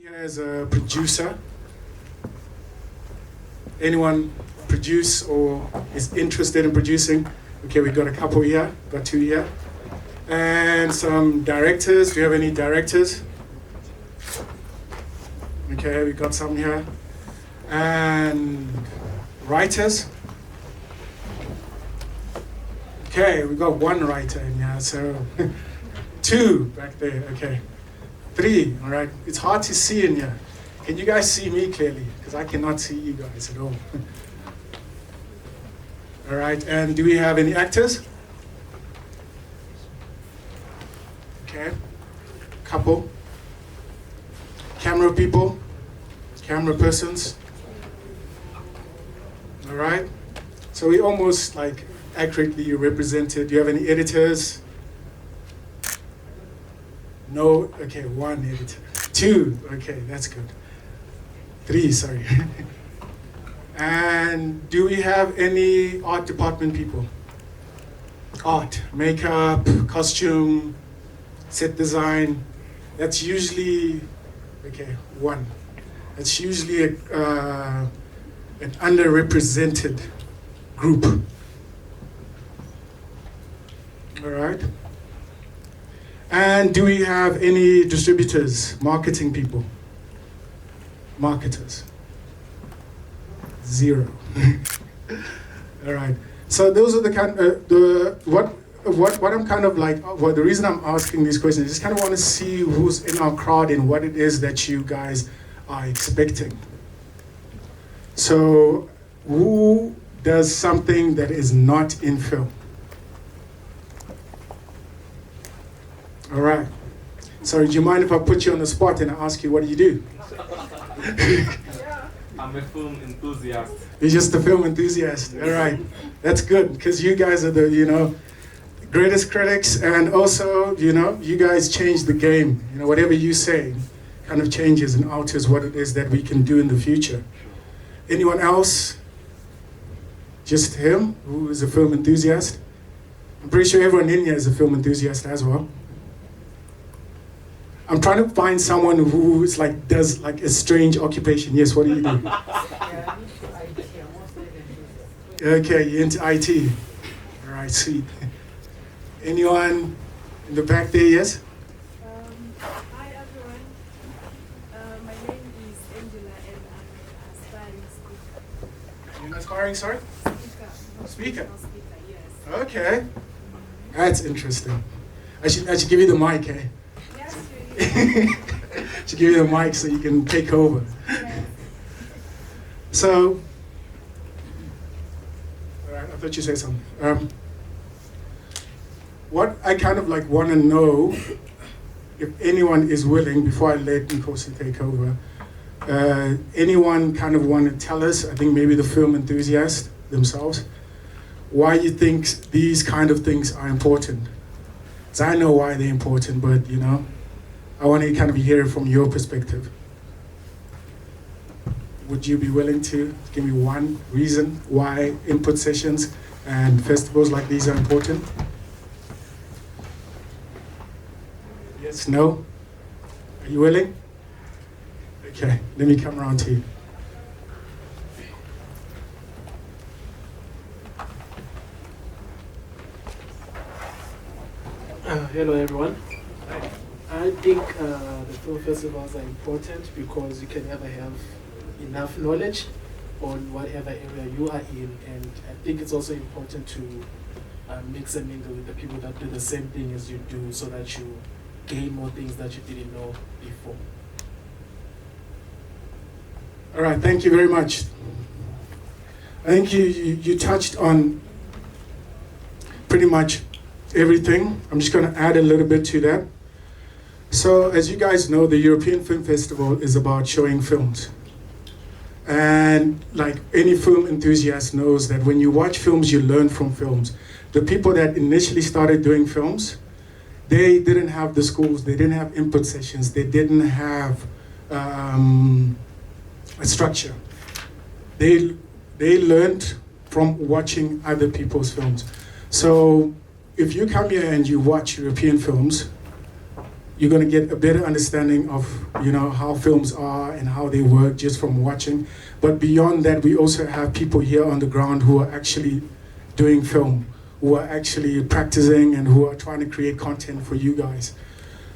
here as a producer? Anyone produce or is interested in producing? Okay, we got a couple here, got two here. And some directors, do you have any directors? Okay, we got some here. And writers? Okay, we got one writer in here, so two back there, okay. Three, all right. It's hard to see in here. Can you guys see me clearly? Because I cannot see you guys at all. All right, and do we have any actors? Okay, couple. Camera people, camera persons. All right, so we almost like accurately represented. Do you have any editors? No, okay, one editor. Two, okay, that's good. Three, sorry. And do we have any art department people? Art, makeup, costume, set design. That's usually, okay, one. That's usually an underrepresented group. All right. And do we have any distributors, marketing people? Marketers? Zero. All right. So those are the kind what I'm kind of like. Well, the reason I'm asking these questions is just kind of want to see who's in our crowd and what it is that you guys are expecting. So who does something that is not in film? All right. So do you mind if I put you on the spot and I ask you, what do you do? I'm a film enthusiast. You're just a film enthusiast. All right. That's good, because you guys are the, greatest critics, and also, you guys change the game. Whatever you say kind of changes and alters what it is that we can do in the future. Anyone else? Just him, who is a film enthusiast? I'm pretty sure everyone in here is a film enthusiast as well. I'm trying to find someone who is does a strange occupation. Yes, what do you do? Okay, you're into IT. All right, sweet. Anyone in the back there, yes? Hi everyone. My name is Angela and I'm an aspiring speaker. You're an aspiring, sorry? Speaker? Professional speaker, yes. Okay. That's interesting. I should give you the mic, eh? Yes, really. Should give you the mic so you can take over. Yes. So, all right, I thought you said something. What I kind of want to know, if anyone is willing, before I let Nkosi take over, anyone kind of want to tell us, I think maybe the film enthusiasts themselves, why you think these kind of things are important? Because I know why they're important, but I want to kind of hear it from your perspective. Would you be willing to give me one reason why input sessions and festivals like these are important? Yes, no? Are you willing? Okay, let me come around to you. Hello everyone. I think the film festivals are important because you can never have enough knowledge on whatever area you are in, and I think it's also important to mix and mingle with the people that do the same thing as you do, so that you gain more things that you didn't know before. All right, thank you very much. I think you touched on pretty much everything. I'm just going to add a little bit to that. So as you guys know, the European Film Festival is about showing films. And like any film enthusiast knows that when you watch films, you learn from films. The people that initially started doing films, they didn't have the schools, they didn't have input sessions, they didn't have a structure. They learned from watching other people's films. So if you come here and you watch European films, you're going to get a better understanding of, you know, how films are and how they work just from watching. But beyond that, we also have people here on the ground who are actually doing film, who are actually practicing and who are trying to create content for you guys.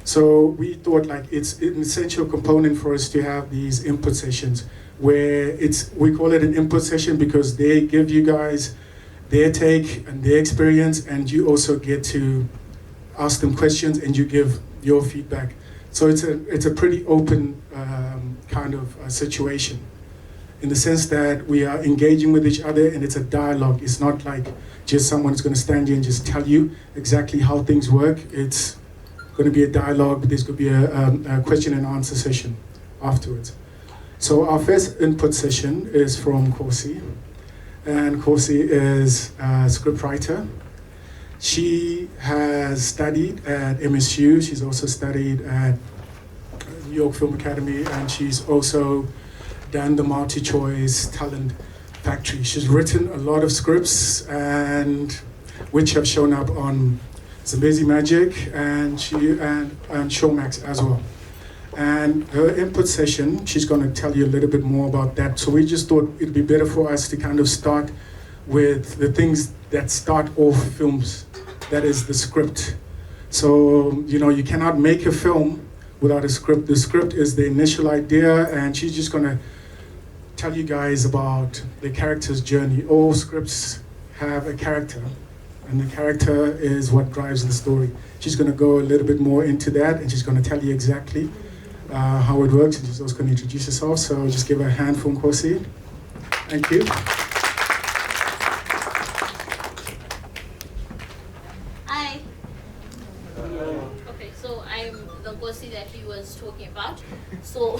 So we thought like it's an essential component for us to have these input sessions where we call it an input session because they give you guys their take and their experience, and you also get to ask them questions and you give your feedback. So it's a pretty open kind of situation in the sense that we are engaging with each other and it's a dialogue. It's not like just someone's going to stand here and just tell you exactly how things work. It's going to be a dialogue, but there's going to be a question and answer session afterwards. So our first input session is from Nkosi, and Nkosi is a scriptwriter. She has studied at MSU, she's also studied at New York Film Academy, and she's also done the multi-choice talent factory. She's written a lot of scripts and which have shown up on Zimbabwe Magic and Showmax as well. And her input session, she's going to tell you a little bit more about that. So we just thought it'd be better for us to kind of start with the things that start off films, that is the script. So, you know, you cannot make a film without a script. The script is the initial idea, and she's just going to tell you guys about the character's journey. All scripts have a character, and the character is what drives the story. She's going to go a little bit more into that, and she's going to tell you exactly how it works, and she's also going to introduce herself. So just give her a hand for Nkosi. Thank you. Hi. Okay, so I'm the Nkosi that he was talking about. So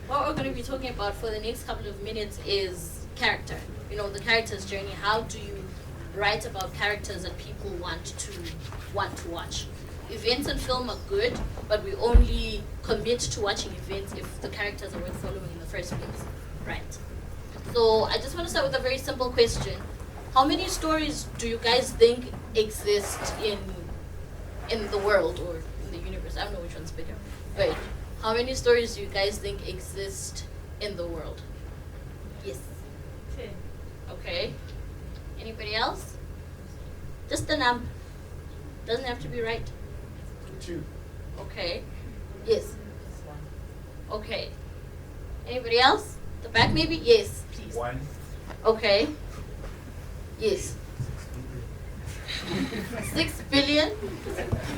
what we're going to be talking about for the next couple of minutes is character. You know, the character's journey. How do you write about characters that people want to watch? Events in film are good, but we only commit to watching events if the characters are worth following in the first place, right? So I just want to start with a very simple question. How many stories do you guys think exist in the world or in the universe? I don't know which one's bigger, but how many stories do you guys think exist in the world? Yes. 10. Okay. Anybody else? Just the number. Doesn't have to be right. 2. Okay. Yes. Okay. Anybody else? The back maybe? Yes, please. 1. Okay. Yes. 6 billion?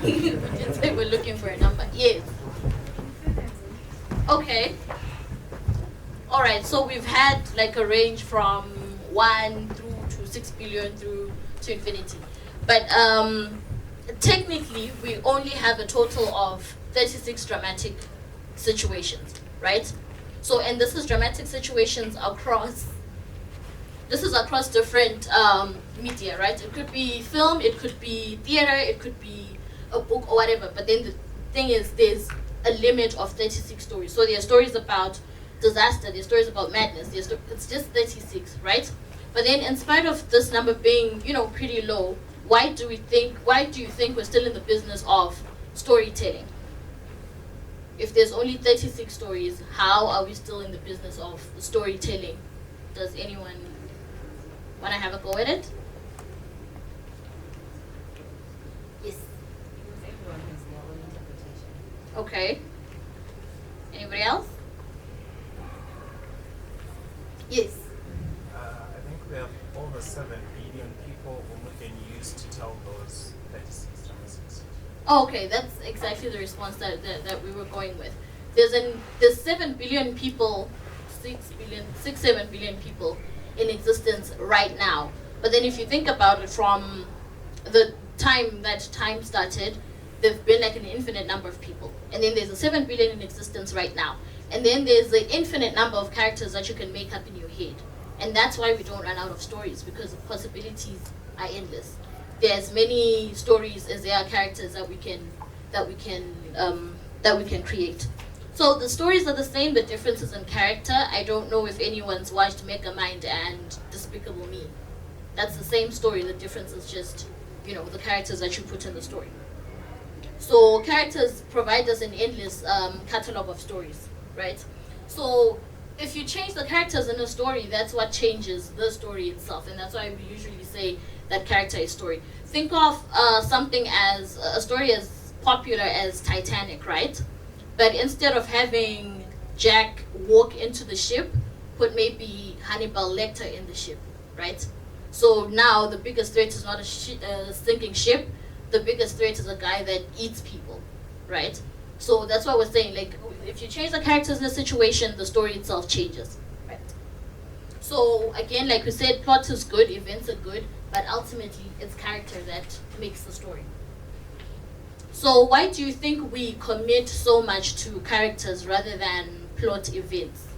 We didn't say we're looking for a number. Yes. Okay. Alright, so we've had like a range from 1 through to 6 billion through to infinity. But technically we only have a total of 36 dramatic situations, right? So, and this is dramatic situations across different media, right? It could be film, it could be theater, it could be a book or whatever. But then the thing is, there's a limit of 36 stories. So there are stories about disaster, there are stories about madness, it's just 36, right? But then in spite of this number being, you know, pretty low, why do you think we're still in the business of storytelling? If there's only 36 stories, how are we still in the business of storytelling? Does anyone want to have a go at it? Yes. Because everyone has their own interpretation. Okay. Anybody else? Yes. I think we have over 7 billion people whom we can use to tell those 36 dramas. Oh, okay, that's exactly the response that we were going with. There's 7 billion people, 7 billion people in existence right now. But then if you think about it from the time that time started, there've been like an infinite number of people. And then there's a 7 billion in existence right now. And then there's the infinite number of characters that you can make up in your head. And that's why we don't run out of stories, because the possibilities are endless. There's many stories as there are characters that we can create. So the stories are the same, but differences in character. I don't know if anyone's watched Megamind and Despicable Me. That's the same story. The difference is just, you know, the characters that you put in the story. So characters provide us an endless catalog of stories, right? So if you change the characters in a story, that's what changes the story itself, and that's why we usually say that character is story. Think of something as a story as popular as Titanic, right? But instead of having Jack walk into the ship, put maybe Hannibal Lecter in the ship, right? So now the biggest threat is not a sinking ship. The biggest threat is a guy that eats people, right? So that's why we're saying, like, if you change the characters in a situation, the story itself changes, right? So again, like we said, plot is good, events are good, but ultimately it's character that makes the story. So why do you think we commit so much to characters rather than plot events?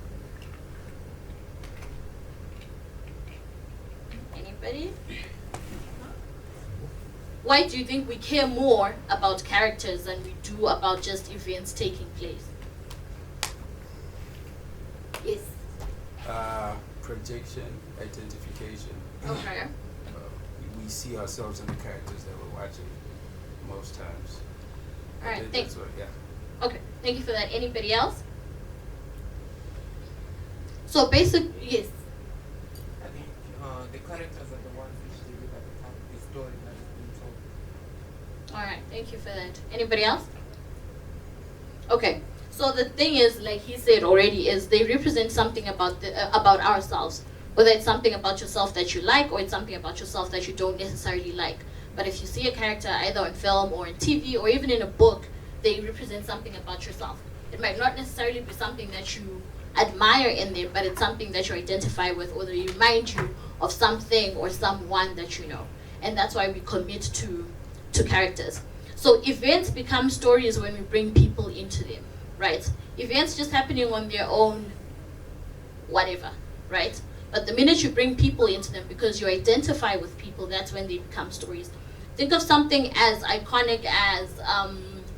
Anybody? Why do you think we care more about characters than we do about just events taking place? Yes. Projection, identification. Okay. We see ourselves in the characters that we're watching most times. All right. That's what, yeah. Okay. Thank you for that. Anybody else? So yes. I think the characters are the ones which deliver the story that is being told. All right. Thank you for that. Anybody else? Okay. So the thing is, like he said already, is they represent something about about ourselves. Whether it's something about yourself that you like, or it's something about yourself that you don't necessarily like. But if you see a character either on film or in TV or even in a book, they represent something about yourself. It might not necessarily be something that you admire in them, but it's something that you identify with, or they remind you of something or someone that you know. And that's why we commit to characters. So events become stories when we bring people into them, right? Events just happening on their own, whatever, right? But the minute you bring people into them because you identify with people, that's when they become stories. Think of something as iconic as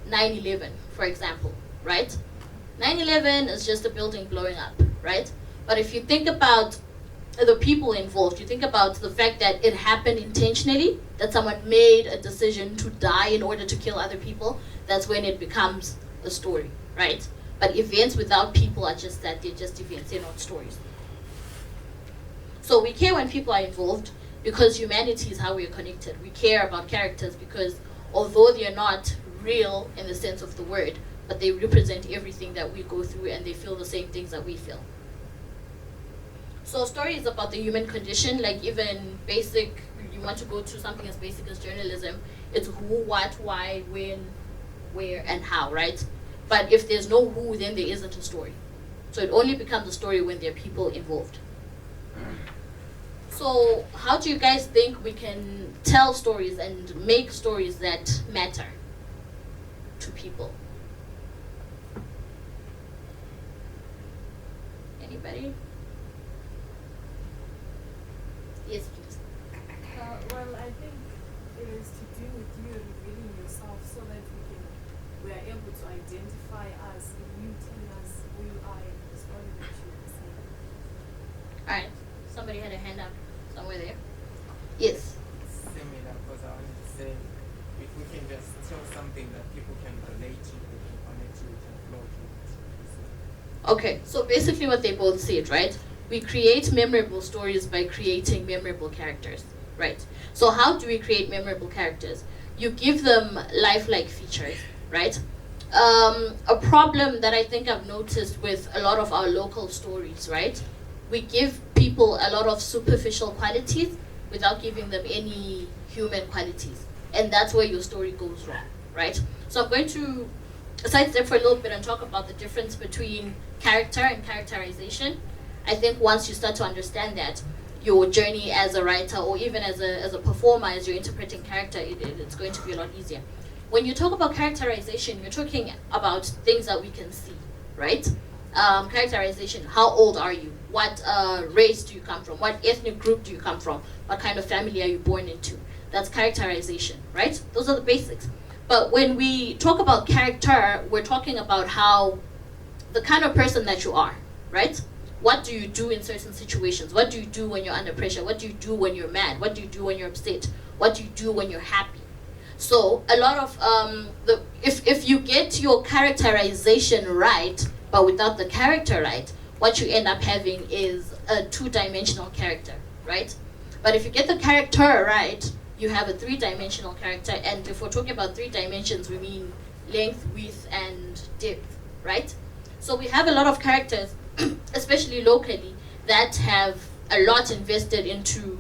9/11, for example, right? 9/11 is just a building blowing up, right? But if you think about the people involved, you think about the fact that it happened intentionally, that someone made a decision to die in order to kill other people, that's when it becomes a story, right? But events without people are just that, they're just events, they're not stories. So we care when people are involved because humanity is how we are connected. We care about characters because although they're not real in the sense of the word, but they represent everything that we go through and they feel the same things that we feel. So story is about the human condition, like even basic, you want to go to something as basic as journalism, it's who, what, why, when, where, and how, right? But if there's no who, then there isn't a story. So it only becomes a story when there are people involved. So how do you guys think we can tell stories and make stories that matter to people? Anybody? Yes, please. Well, I think it is to do with you revealing yourself so that we are able to identify us and you telling us who you are and the story that you are saying. Alright, somebody had a hand up somewhere there. Yes. Similar, because I wanted to say, if we can just tell something that people can relate to, they can connect to it and flow to it. Okay, so basically what they both said, right? We create memorable stories by creating memorable characters, right? So how do we create memorable characters? You give them lifelike features, right? A problem that I think I've noticed with a lot of our local stories, right? We give people a lot of superficial qualities without giving them any human qualities. And that's where your story goes wrong, right? So I'm going to sidestep for a little bit and talk about the difference between character and characterization. I think once you start to understand that, your journey as a writer or even as a performer, as you're interpreting character, it's going to be a lot easier. When you talk about characterization, you're talking about things that we can see, right? Characterization, how old are you? What race do you come from? What ethnic group do you come from? What kind of family are you born into? That's characterization, right? Those are the basics. But when we talk about character, we're talking about how the kind of person that you are, right? What do you do in certain situations? What do you do when you're under pressure? What do you do when you're mad? What do you do when you're upset? What do you do when you're happy? So a lot of if you get your characterization right, but without the character right, what you end up having is a two-dimensional character, right? But if you get the character right, you have a three-dimensional character. And if we're talking about 3 dimensions, we mean length, width, and depth, right? So we have a lot of characters, especially locally, that have a lot invested into,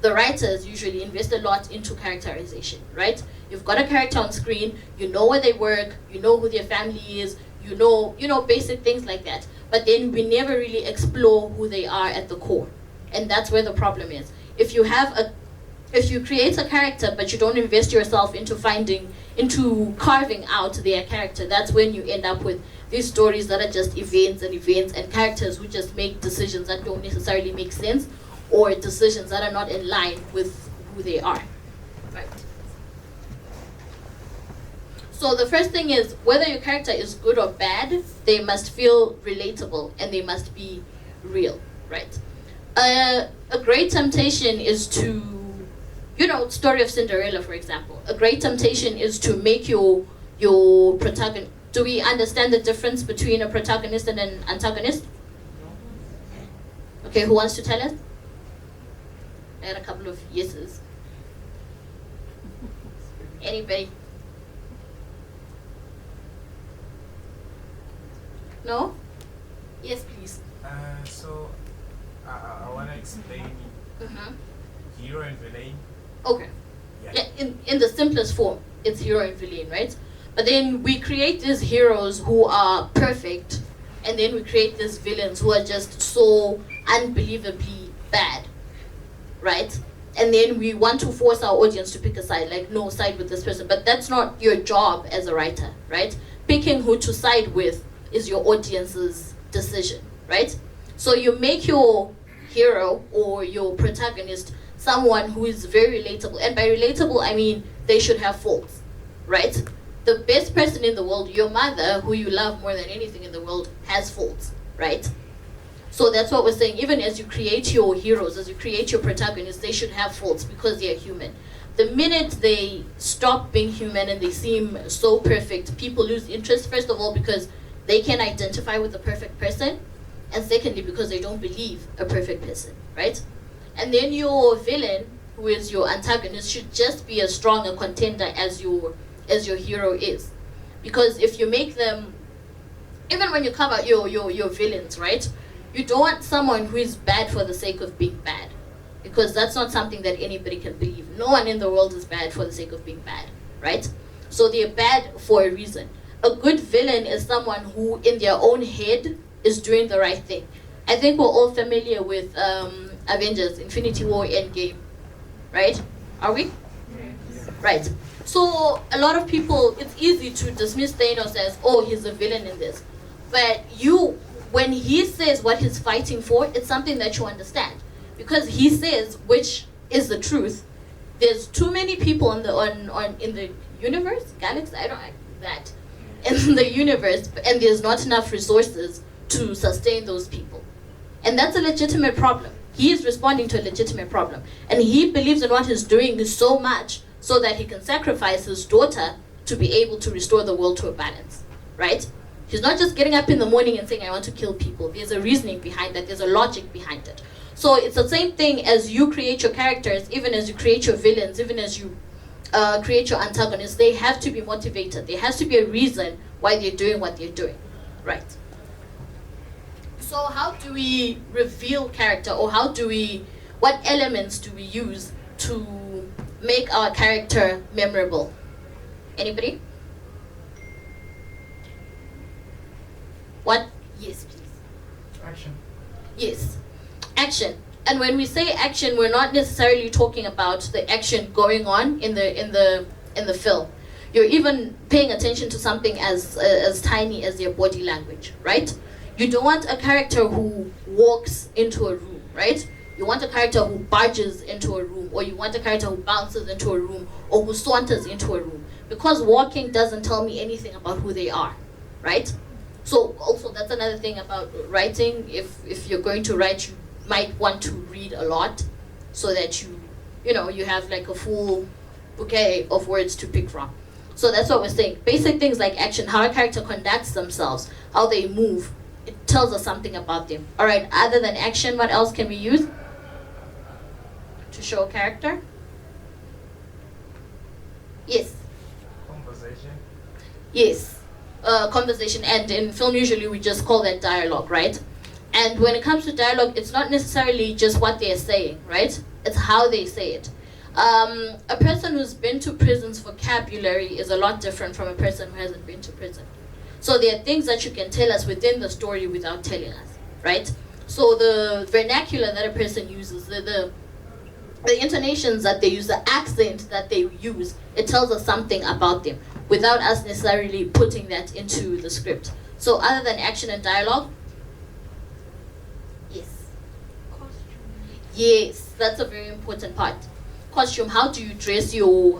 the writers usually invest a lot into characterization, right? You've got a character on screen, you know where they work, you know who their family is, you know basic things like that. But then we never really explore who they are at the core. And that's where the problem is. If you create a character but you don't invest yourself into carving out their character, that's when you end up with these stories that are just events and characters who just make decisions that don't necessarily make sense, or decisions that are not in line with who they are. Right. So the first thing is, whether your character is good or bad, they must feel relatable and they must be real, right? A great temptation is to, story of Cinderella, for example. A great temptation is to make your protagonist. Do we understand the difference between a protagonist and an antagonist? Okay, who wants to tell us? I had a couple of yeses. Anybody? No? Yes, please. So I want to explain hero and villain. Okay. Yeah, in the simplest form, it's hero and villain, right? But then we create these heroes who are perfect, and then we create these villains who are just so unbelievably bad, right? And then we want to force our audience to pick a side, like, no, side with this person. But that's not your job as a writer, right? Picking who to side with is your audience's decision, right? So you make your hero or your protagonist someone who is very relatable. And by relatable, I mean they should have faults, right? The best person in the world, your mother, who you love more than anything in the world, has faults, right? So that's what we're saying. Even as you create your heroes, as you create your protagonists, they should have faults because they're human. The minute they stop being human and they seem so perfect, people lose interest, first of all, because they can identify with the perfect person, and secondly, because they don't believe a perfect person, right? And then your villain, who is your antagonist, should just be as strong a contender as your hero is. Because if you make them, even when you come out your villains, right? You don't want someone who is bad for the sake of being bad. Because that's not something that anybody can believe. No one in the world is bad for the sake of being bad, right? So they're bad for a reason. A good villain is someone who, in their own head, is doing the right thing. I think we're all familiar with Avengers, Infinity War, Endgame, right? Are we? Yes. Right. So a lot of people, it's easy to dismiss Thanos as, oh, he's a villain in this. But when he says what he's fighting for, it's something that you understand. Because he says, which is the truth, there's too many people in the universe, galaxy, I don't like that, in the universe, and there's not enough resources to sustain those people. And that's a legitimate problem. He is responding to a legitimate problem. And he believes in what he's doing so much so that he can sacrifice his daughter to be able to restore the world to a balance, right? He's not just getting up in the morning and saying, I want to kill people. There's a reasoning behind that. There's a logic behind it. So it's the same thing as you create your characters, even as you create your villains, even as you create your antagonists. They have to be motivated. There has to be a reason why they're doing what they're doing, right? So how do we reveal character, or what elements do we use to make our character memorable? Anybody? What? Yes, please. Action. Yes, action. And when we say action, we're not necessarily talking about the action going on in the film. You're even paying attention to something as tiny as their body language, right? You don't want a character who walks into a room, right? You want a character who barges into a room, or you want a character who bounces into a room, or who saunters into a room. Because walking doesn't tell me anything about who they are, right? So also that's another thing about writing. If you're going to write, you might want to read a lot so that you have like a full bouquet of words to pick from. So that's what we're saying. Basic things like action, how a character conducts themselves, how they move, it tells us something about them. All right, other than action, what else can we use to show a character? Yes. Conversation. Yes, conversation, and in film usually we just call that dialogue, right? And when it comes to dialogue, it's not necessarily just what they're saying, right? It's how they say it. A person who's been to prison's vocabulary is a lot different from a person who hasn't been to prison. So there are things that you can tell us within the story without telling us, right? So the vernacular that a person uses, the intonations that they use, the accent that they use, it tells us something about them without us necessarily putting that into the script. So other than action and dialogue, yes. Yes, that's a very important part. Costume, how do you dress your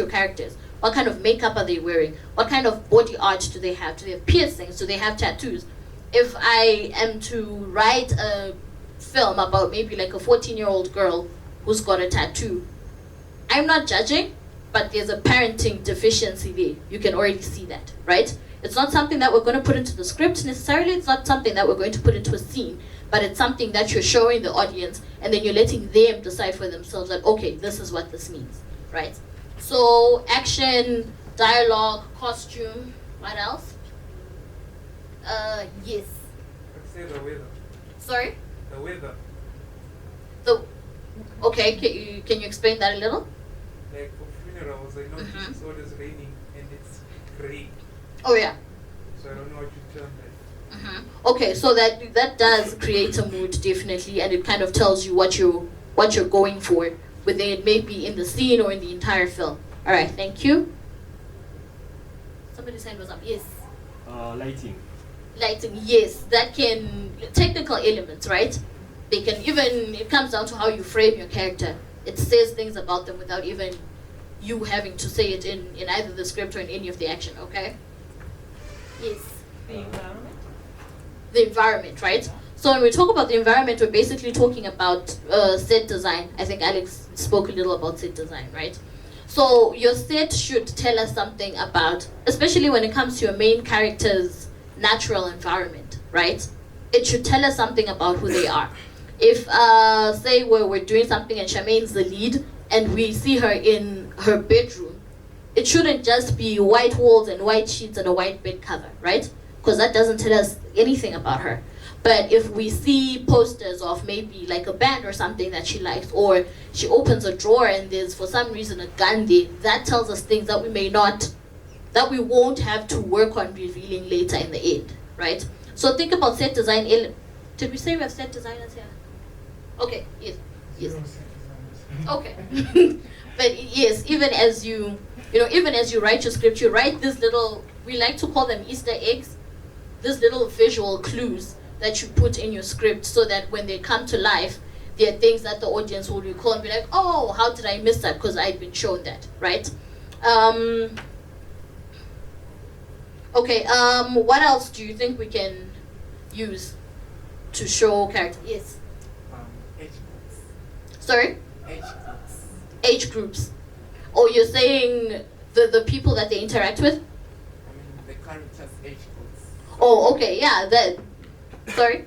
characters? What kind of makeup are they wearing? What kind of body art do they have? Do they have piercings? Do they have tattoos? If I am to write a film about maybe like a 14-year-old girl who's got a tattoo, I'm not judging, but there's a parenting deficiency there. You can already see that, right? It's not something that we're going to put into the script necessarily. It's not something that we're going to put into a scene, but it's something that you're showing the audience, and then you're letting them decide for themselves that, okay, this is what this means, right? So action, dialogue, costume, what else? Yes. Let's say the weather. Sorry? The weather. Okay, can you explain that a little? Like for funerals, I notice Mhm. it's always raining and it's gray. Oh yeah. So I don't know what to term that. Okay, so that does create a mood definitely, and it kind of tells you what you're going for, whether it may be in the scene or in the entire film. All right, thank you. Somebody's hand was up. Yes. Lighting. Lighting, yes, that can technical elements, right? They can even, it comes down to how you frame your character. It says things about them without even you having to say it in either the script or in any of the action. Okay. Yes. The environment? The environment, right? So when we talk about the environment, we're basically talking about set design. I think Alex spoke a little about set design, right? So your set should tell us something about, especially when it comes to your main character's natural environment, right? It should tell us something about who they are. If, say, we're doing something and Charmaine's the lead, and we see her in her bedroom, it shouldn't just be white walls and white sheets and a white bed cover, right? Because that doesn't tell us anything about her. But if we see posters of maybe like a band or something that she likes, or she opens a drawer and there's for some reason a gun there, that tells us things that we won't have to work on revealing later in the end, right? So think about set design. Did we say we have set designers here? Okay, yes. Okay. But yes, even as you write your script, you write this little, we like to call them Easter eggs, these little visual clues that you put in your script so that when they come to life, there are things that the audience will recall and be like, oh, how did I miss that? Because I've been shown that, right? Okay, what else do you think we can use to show character? Yes. Age groups. Sorry? Age groups. Age groups. Oh, you're saying the people that they interact with? I mean, the characters' age groups. Oh, okay, yeah, that. Sorry?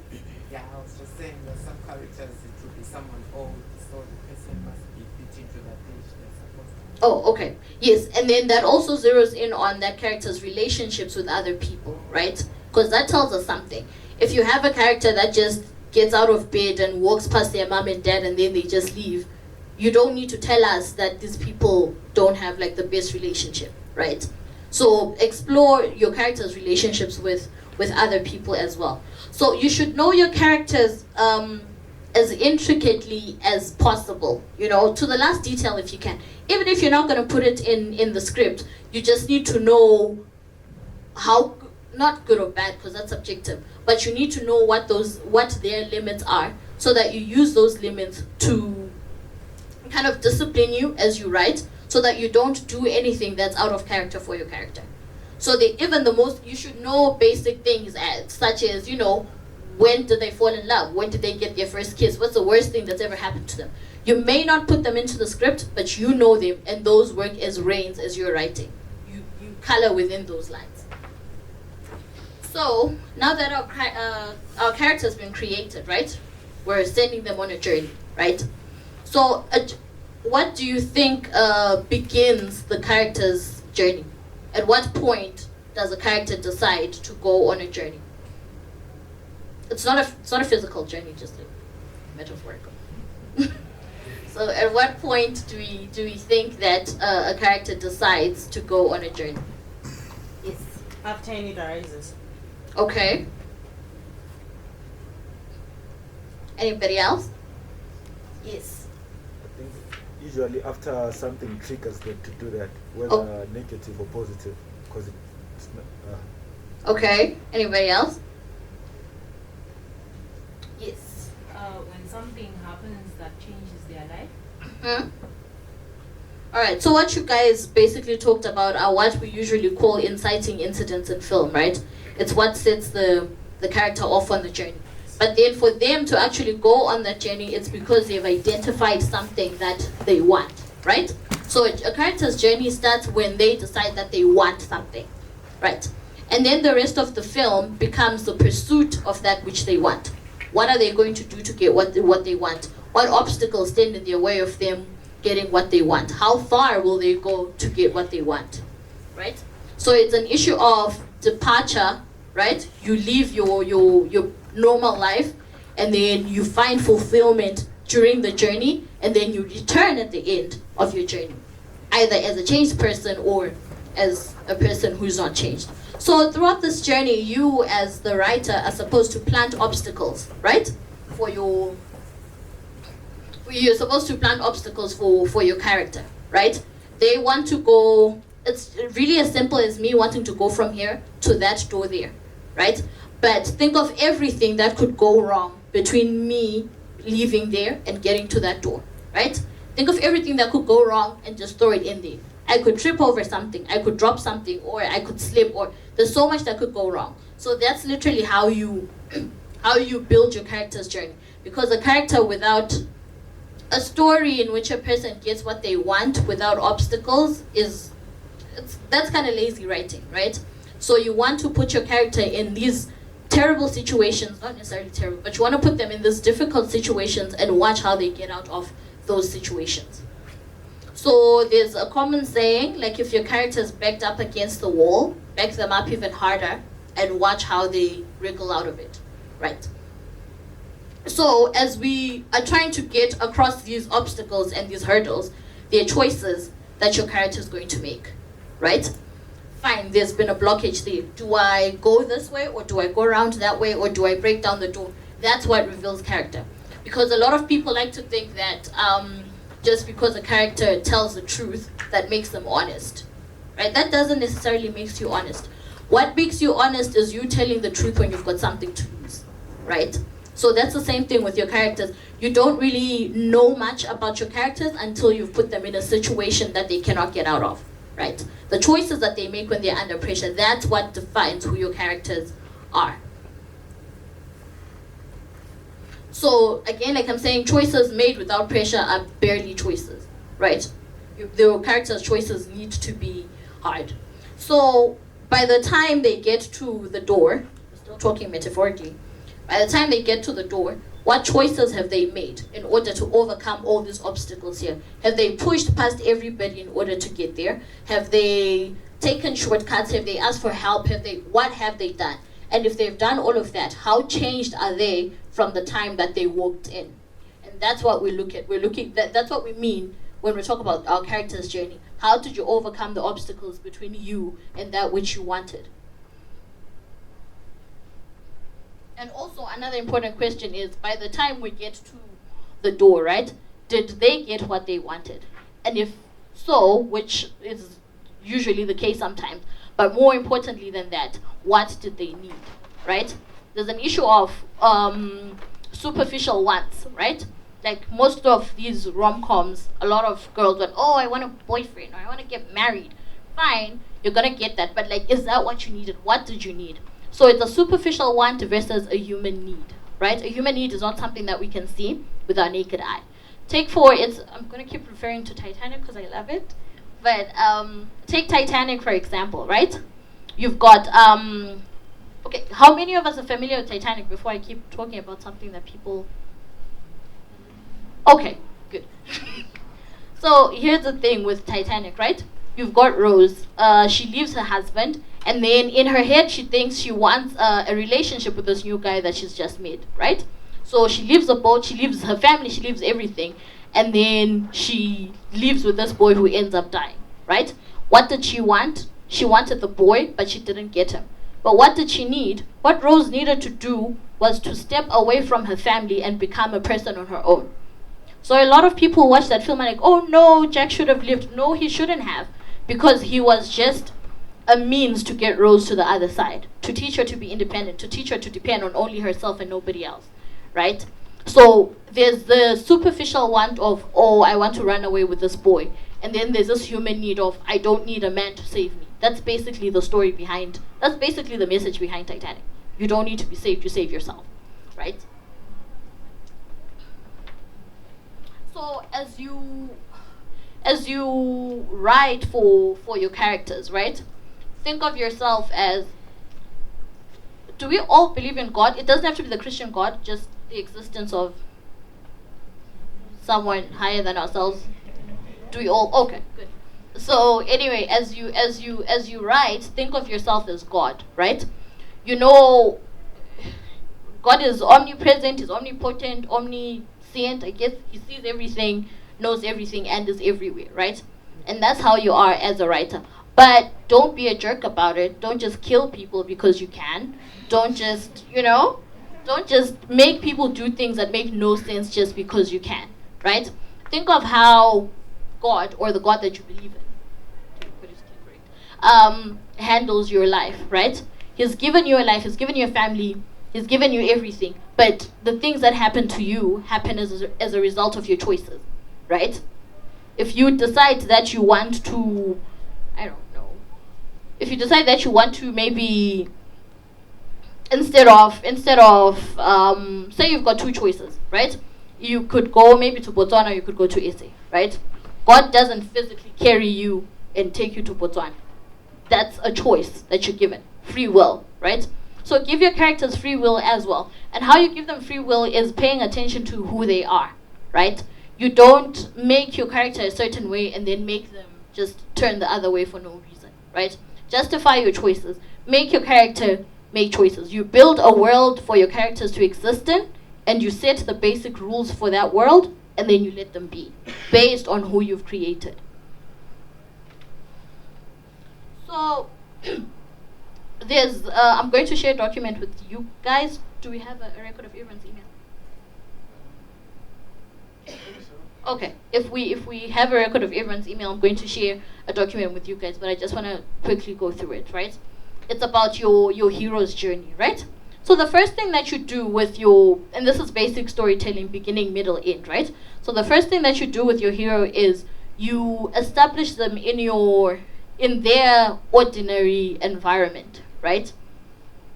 Yeah, I was just saying that some characters, it would be someone old, so the person must be fitting to that age they're supposed to. Oh, okay. Yes, and then that also zeroes in on that character's relationships with other people, right? Because that tells us something. If you have a character that just gets out of bed and walks past their mom and dad and then they just leave, you don't need to tell us that these people don't have like the best relationship, right? So explore your character's relationships with other people as well. So you should know your characters as intricately as possible, to the last detail if you can. Even if you're not going to put it in the script, you just need to know how, not good or bad because that's subjective, but you need to know what their limits are so that you use those limits to kind of discipline you as you write so that you don't do anything that's out of character for your character. So you should know basic things such as, when did they fall in love? When did they get their first kiss? What's the worst thing that's ever happened to them? You may not put them into the script, but you know them, and those work as reins as you're writing. You color within those lines. So now that our character has been created, right? We're sending them on a journey, right? So what do you think begins the character's journey? At what point does a character decide to go on a journey? It's not a physical journey, just like metaphorical. So at what point do we think that a character decides to go on a journey? Yes. After it arises. Okay. Anybody else? Yes. I think usually after something triggers them to do that, whether negative or positive, because it's not. Okay. Anybody else? Yes. When something happens that changes their life. Hmm? Alright, so what you guys basically talked about are what we usually call inciting incidents in film, right? It's what sets the character off on the journey. But then for them to actually go on that journey, it's because they've identified something that they want, right? So a character's journey starts when they decide that they want something, right? And then the rest of the film becomes the pursuit of that which they want. What are they going to do to get what they want? What obstacles stand in their way of them getting what they want? How far will they go to get what they want, right? So it's an issue of departure, right? You leave your normal life, and then you find fulfillment during the journey, and then you return at the end of your journey, either as a changed person or as a person who's not changed. So throughout this journey, you as the writer are supposed to plant obstacles, right? You're supposed to plant obstacles for your character, right? They want to go, it's really as simple as me wanting to go from here to that door there, right? But think of everything that could go wrong between me leaving there and getting to that door, right? Think of everything that could go wrong and just throw it in there. I could trip over something, I could drop something, or I could slip, or there's so much that could go wrong. So that's literally how you build your character's journey. Because a character without a story in which a person gets what they want without obstacles that's kind of lazy writing, right? So you want to put your character in these terrible situations, not necessarily terrible, but you want to put them in these difficult situations and watch how they get out of those situations. So there's a common saying, like if your character is backed up against the wall, back them up even harder and watch how they wriggle out of it, right? So as we are trying to get across these obstacles and these hurdles, there are choices that your character is going to make, right? Fine, there's been a blockage there. Do I go this way, or do I go around that way, or do I break down the door? That's what reveals character. Because a lot of people like to think that just because a character tells the truth, that makes them honest, right? That doesn't necessarily make you honest. What makes you honest is you telling the truth when you've got something to lose, right? So that's the same thing with your characters. You don't really know much about your characters until you've put them in a situation that they cannot get out of, right? The choices that they make when they're under pressure, that's what defines who your characters are. So again, like I'm saying, choices made without pressure are barely choices, right? Your characters' choices need to be hard. So by the time they get to the door, still talking metaphorically, by the time they get to the door, what choices have they made in order to overcome all these obstacles here? Have they pushed past everybody in order to get there? Have they taken shortcuts? Have they asked for help? What have they done? And if they've done all of that, how changed are they from the time that they walked in? And that's what we look at. That's what we mean when we talk about our character's journey. How did you overcome the obstacles between you and that which you wanted? And also another important question is, by the time we get to the door, right, did they get what they wanted? And if so, which is usually the case sometimes, but more importantly than that, what did they need, right? There's an issue of superficial wants, right? Like most of these rom-coms, a lot of girls went, oh, I want a boyfriend, or I want to get married. Fine, you're gonna get that, but like, is that what you needed? What did you need? So it's a superficial want versus a human need, right? A human need is not something that we can see with our naked eye. take for it's. I'm gonna keep referring to Titanic because I love it, but take Titanic for example, right? You've got okay. How many of us are familiar with Titanic? Before I keep talking about something that people. Okay, good. So here's the thing with Titanic, right? You've got Rose. She leaves her husband, and then in her head she thinks she wants a relationship with this new guy that she's just met, right? So she leaves the boat, she leaves her family, she leaves everything, and then she leaves with this boy who ends up dying, right? What did she want? She wanted the boy, but she didn't get him. But what did she need? What Rose needed to do was to step away from her family and become a person on her own. So a lot of people who watch that film are like, oh no, Jack should have lived. No, he shouldn't have, because he was just a means to get Rose to the other side, to teach her to be independent, to teach her to depend on only herself and nobody else, right? So there's the superficial want of, oh, I want to run away with this boy. And then there's this human need of, I don't need a man to save me. That's basically the story behind, that's basically the message behind Titanic. You don't need to be saved, you save yourself, right? So as you write for your characters, right? Think of yourself as, do we all believe in God? It doesn't have to be the Christian God, just the existence of someone higher than ourselves. Do we all? Okay, good. So anyway, as you write, think of yourself as God, right? You know, God is omnipresent, is omnipotent, omniscient. I guess he sees everything, knows everything, and is everywhere, right? And that's how you are as a writer. But don't be a jerk about it. Don't just kill people because you can. Don't just, don't just make people do things that make no sense just because you can, right? Think of how God, or the God that you believe in, handles your life, right? He's given you a life, he's given you a family, he's given you everything. But the things that happen to you happen as a result of your choices, right? If you decide that you want to, I don't know, if you decide that you want to maybe, instead of say you've got two choices, right? You could go maybe to Botswana, you could go to SA, right? God doesn't physically carry you and take you to Botswana. That's a choice that you're given, free will, right? So give your characters free will as well. And how you give them free will is paying attention to who they are, right? You don't make your character a certain way and then make them just turn the other way for no reason, right? Justify your choices. Make your character make choices. You build a world for your characters to exist in, and you set the basic rules for that world, and then you let them be, based on who you've created. So, I'm going to share a document with you guys. Do we have a record of everyone's email? Okay, if we have a record of everyone's email, I'm going to share a document with you guys, but I just want to quickly go through it, right? It's about your hero's journey, right? So the first thing that you do with and this is basic storytelling, beginning, middle, end, right? So the first thing that you do with your hero is you establish them in their ordinary environment, right?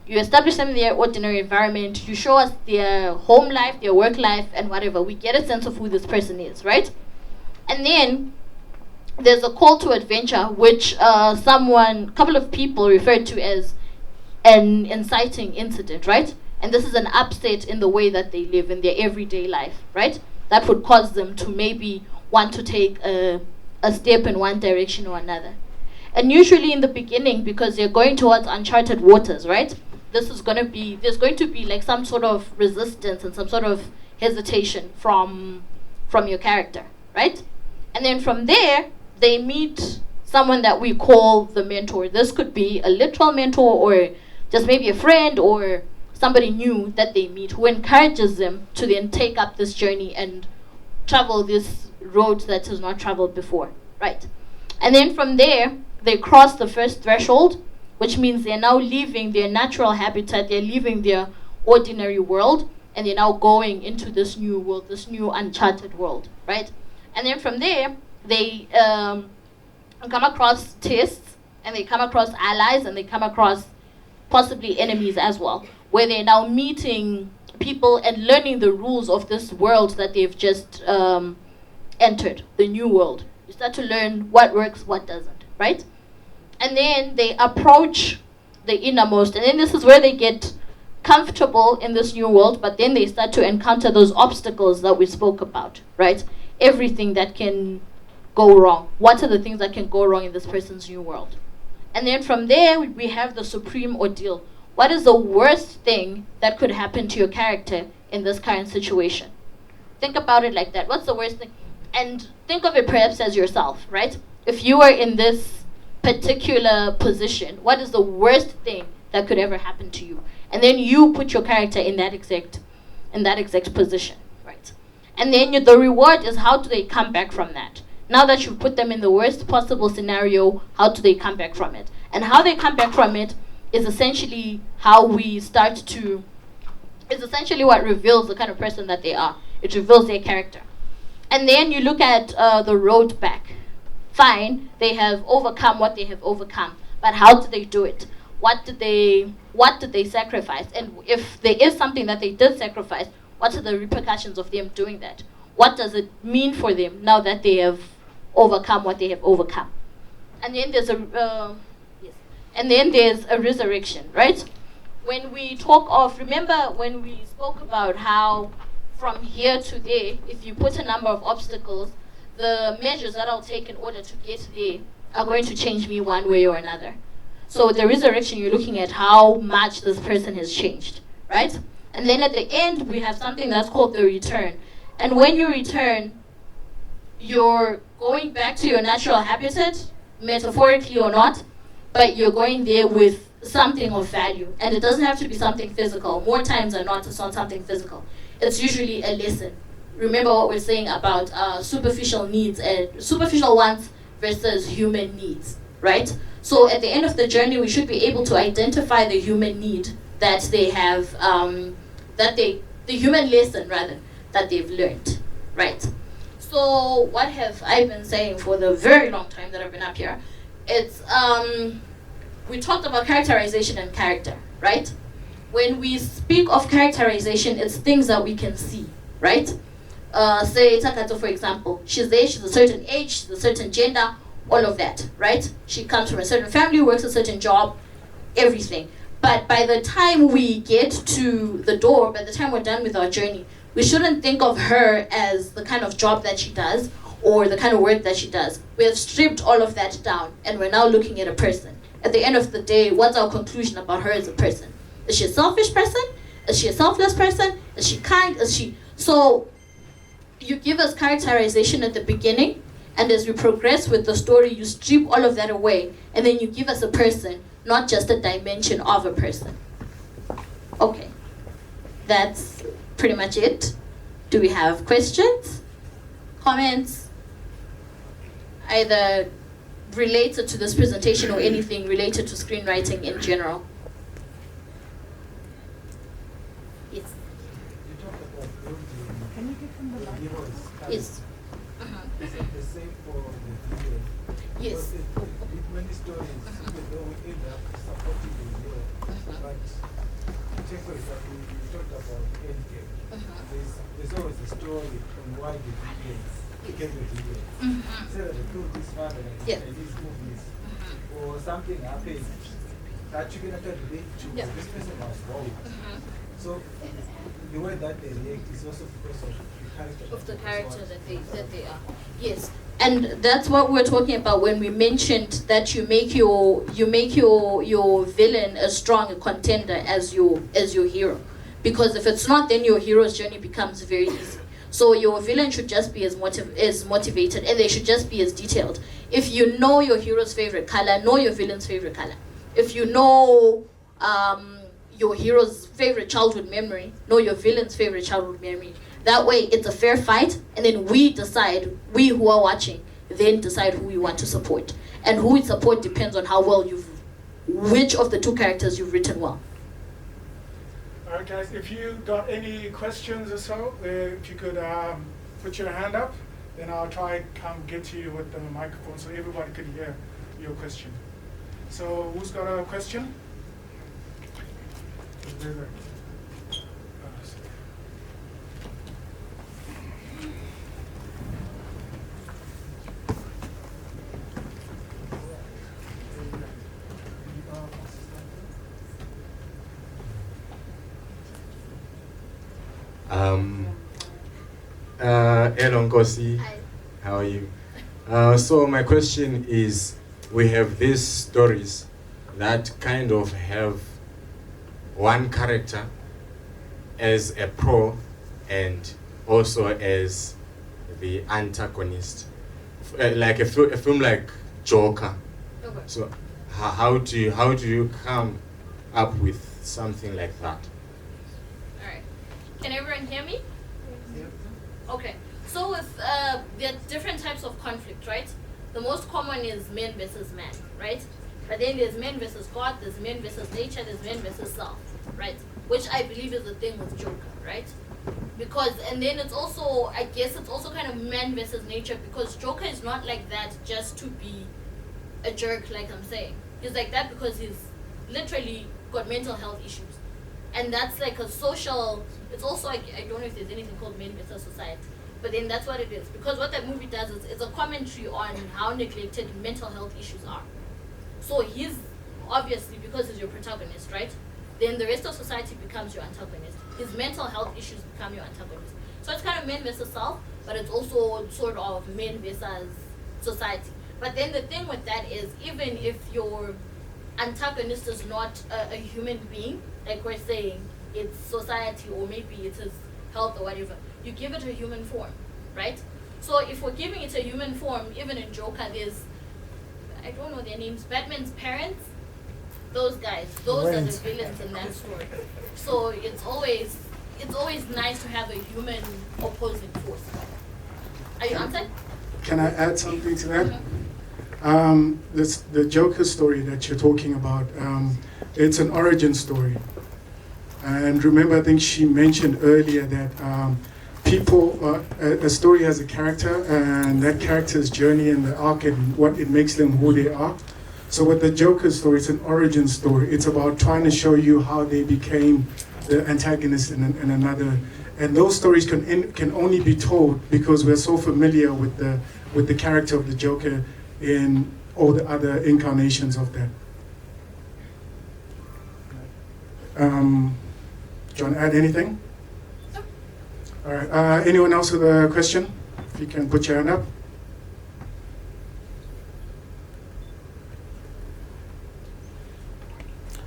You establish them in their ordinary environment, you show us their home life, their work life, and whatever. We get a sense of who this person is, right? And then there's a call to adventure, which a couple of people refer to as an inciting incident, right? And this is an upset in the way that they live in their everyday life, right? That would cause them to maybe want to take a step in one direction or another. And usually in the beginning, because they're going towards uncharted waters, right? There's going to be like some sort of resistance and some sort of hesitation from your character, right? And then from there, they meet someone that we call the mentor. This could be a literal mentor, or just maybe a friend, or somebody new that they meet who encourages them to then take up this journey and travel this road that has not traveled before, right? And then from there, they cross the first threshold, which means they're now leaving their natural habitat, they're leaving their ordinary world, and they're now going into this new world, this new uncharted world, right? And then from there, they come across tests, and they come across allies, and they come across possibly enemies as well, where they're now meeting people and learning the rules of this world that they've just entered, the new world. You start to learn what works, what doesn't, right? And then they approach the innermost, and then this is where they get comfortable in this new world, but then they start to encounter those obstacles that we spoke about, right? Everything that can go wrong. What are the things that can go wrong in this person's new world? And then from there, we have the supreme ordeal. What is the worst thing that could happen to your character in this current situation? Think about it like that. What's the worst thing? And think of it perhaps as yourself, right? If you were in this particular position, what is the worst thing that could ever happen to you? And then you put your character in that exact position, right? And then the reward is, how do they come back from that? Now that you've put them in the worst possible scenario, how do they come back from it? And how they come back from it is essentially how we start to, is essentially what reveals the kind of person that they are. It reveals their character. And then you look at the road back. Fine, they have overcome what they have overcome, but how did they do it? What did they sacrifice? And if there is something that they did sacrifice, what are the repercussions of them doing that? What does it mean for them now that they have overcome what they have overcome? And then there's a resurrection, right? When we talk of, remember when we spoke about how from here to there, if you put a number of obstacles, the measures that I'll take in order to get there are going to change me one way or another. So the resurrection, you're looking at how much this person has changed, right? And then at the end, we have something that's called the return. And when you return, you're going back to your natural habitat, metaphorically or not, but you're going there with something of value. And it doesn't have to be something physical. More times than not, it's not something physical. It's usually a lesson. Remember what we're saying about superficial needs and superficial wants versus human needs, right? So at the end of the journey, we should be able to identify the human need that they have, the human lesson rather, that they've learned, right? So what have I been saying for the very long time that I've been up here? It's, we talked about characterization and character, right? When we speak of characterization, it's things that we can see, right? Say Takato, for example, she's there, she's a certain age, she's a certain gender, all of that, right? She comes from a certain family, works a certain job, everything. But by the time we get to the door, by the time we're done with our journey, we shouldn't think of her as the kind of job that she does or the kind of work that she does. We have stripped all of that down and we're now looking at a person. At the end of the day, what's our conclusion about her as a person? Is she a selfish person? Is she a selfless person? Is she kind? Is she... So you give us characterization at the beginning, and as we progress with the story, you strip all of that away, and then you give us a person, not just a dimension of a person. Okay, that's pretty much it. Do we have questions, comments, either related to this presentation or anything related to screenwriting in general? Yes. You talked about building. Can you get from the heroes? Yes. Is it the same for the villain? Yes. With many stories, even though we end up supporting the hero, but take for example, you talked about Endgame. There's always a story on why the villains became the villains. Say that they killed his father in these movies, or something happened that you can actually relate to. This person was wrong. So the way that they react is also because of the character that they are. Yes. And that's what we're talking about when we mentioned that you make your villain as strong a contender as your hero. Because if it's not, then your hero's journey becomes very easy. So your villain should just be as motivated, and they should just be as detailed. If you know your hero's favorite color, know your villain's favorite color. If you know your hero's favorite childhood memory, know your villain's favorite childhood memory. That way it's a fair fight, and then we who are watching, then decide who we want to support. And who we support depends on how well which of the two characters you've written well. Alright guys, if you got any questions or so, if you could put your hand up, then I'll try and come get to you with the microphone so everybody can hear your question. So who's got a question? Hello, Nkosi. Hi. How are you? So my question is, we have these stories that kind of have one character as a pro and also as the antagonist, like a film like Joker. Okay. So how do you come up with something like that? Alright. Can everyone hear me? Okay. So with there are different types of conflict, right? The most common is man versus man, right? But then there's man versus God, there's man versus nature, there's man versus self, right? Which I believe is the thing with Joker, right? Because, and then it's also, I guess it's also kind of man versus nature, because Joker is not like that just to be a jerk, like I'm saying. He's like that because he's literally got mental health issues. And that's like a social, it's also like, I don't know if there's anything called men versus society, but then that's what it is. Because what that movie does is it's a commentary on how neglected mental health issues are. So he's obviously, because he's your protagonist, right? Then the rest of society becomes your antagonist. His mental health issues become your antagonist. So it's kind of men versus self, but it's also sort of men versus society. But then the thing with that is, even if your antagonist is not a human being, like we're saying, it's society or maybe it's his health or whatever, you give it a human form, right? So if we're giving it a human form, even in Joker, there's, I don't know their names, Batman's parents, those guys, those are the villains in that story. So it's always nice to have a human opposing force. Are you answered? Can I add something to that? The Joker story that you're talking about, it's an origin story. And remember, I think she mentioned earlier that a story has a character, and that character's journey and the arc and what it makes them who they are. So with the Joker story, it's an origin story. It's about trying to show you how they became the antagonist in another. And those stories can only be told because we're so familiar with the character of the Joker in all the other incarnations of that. John, add anything? No. All right. Anyone else with a question? If you can put your hand up.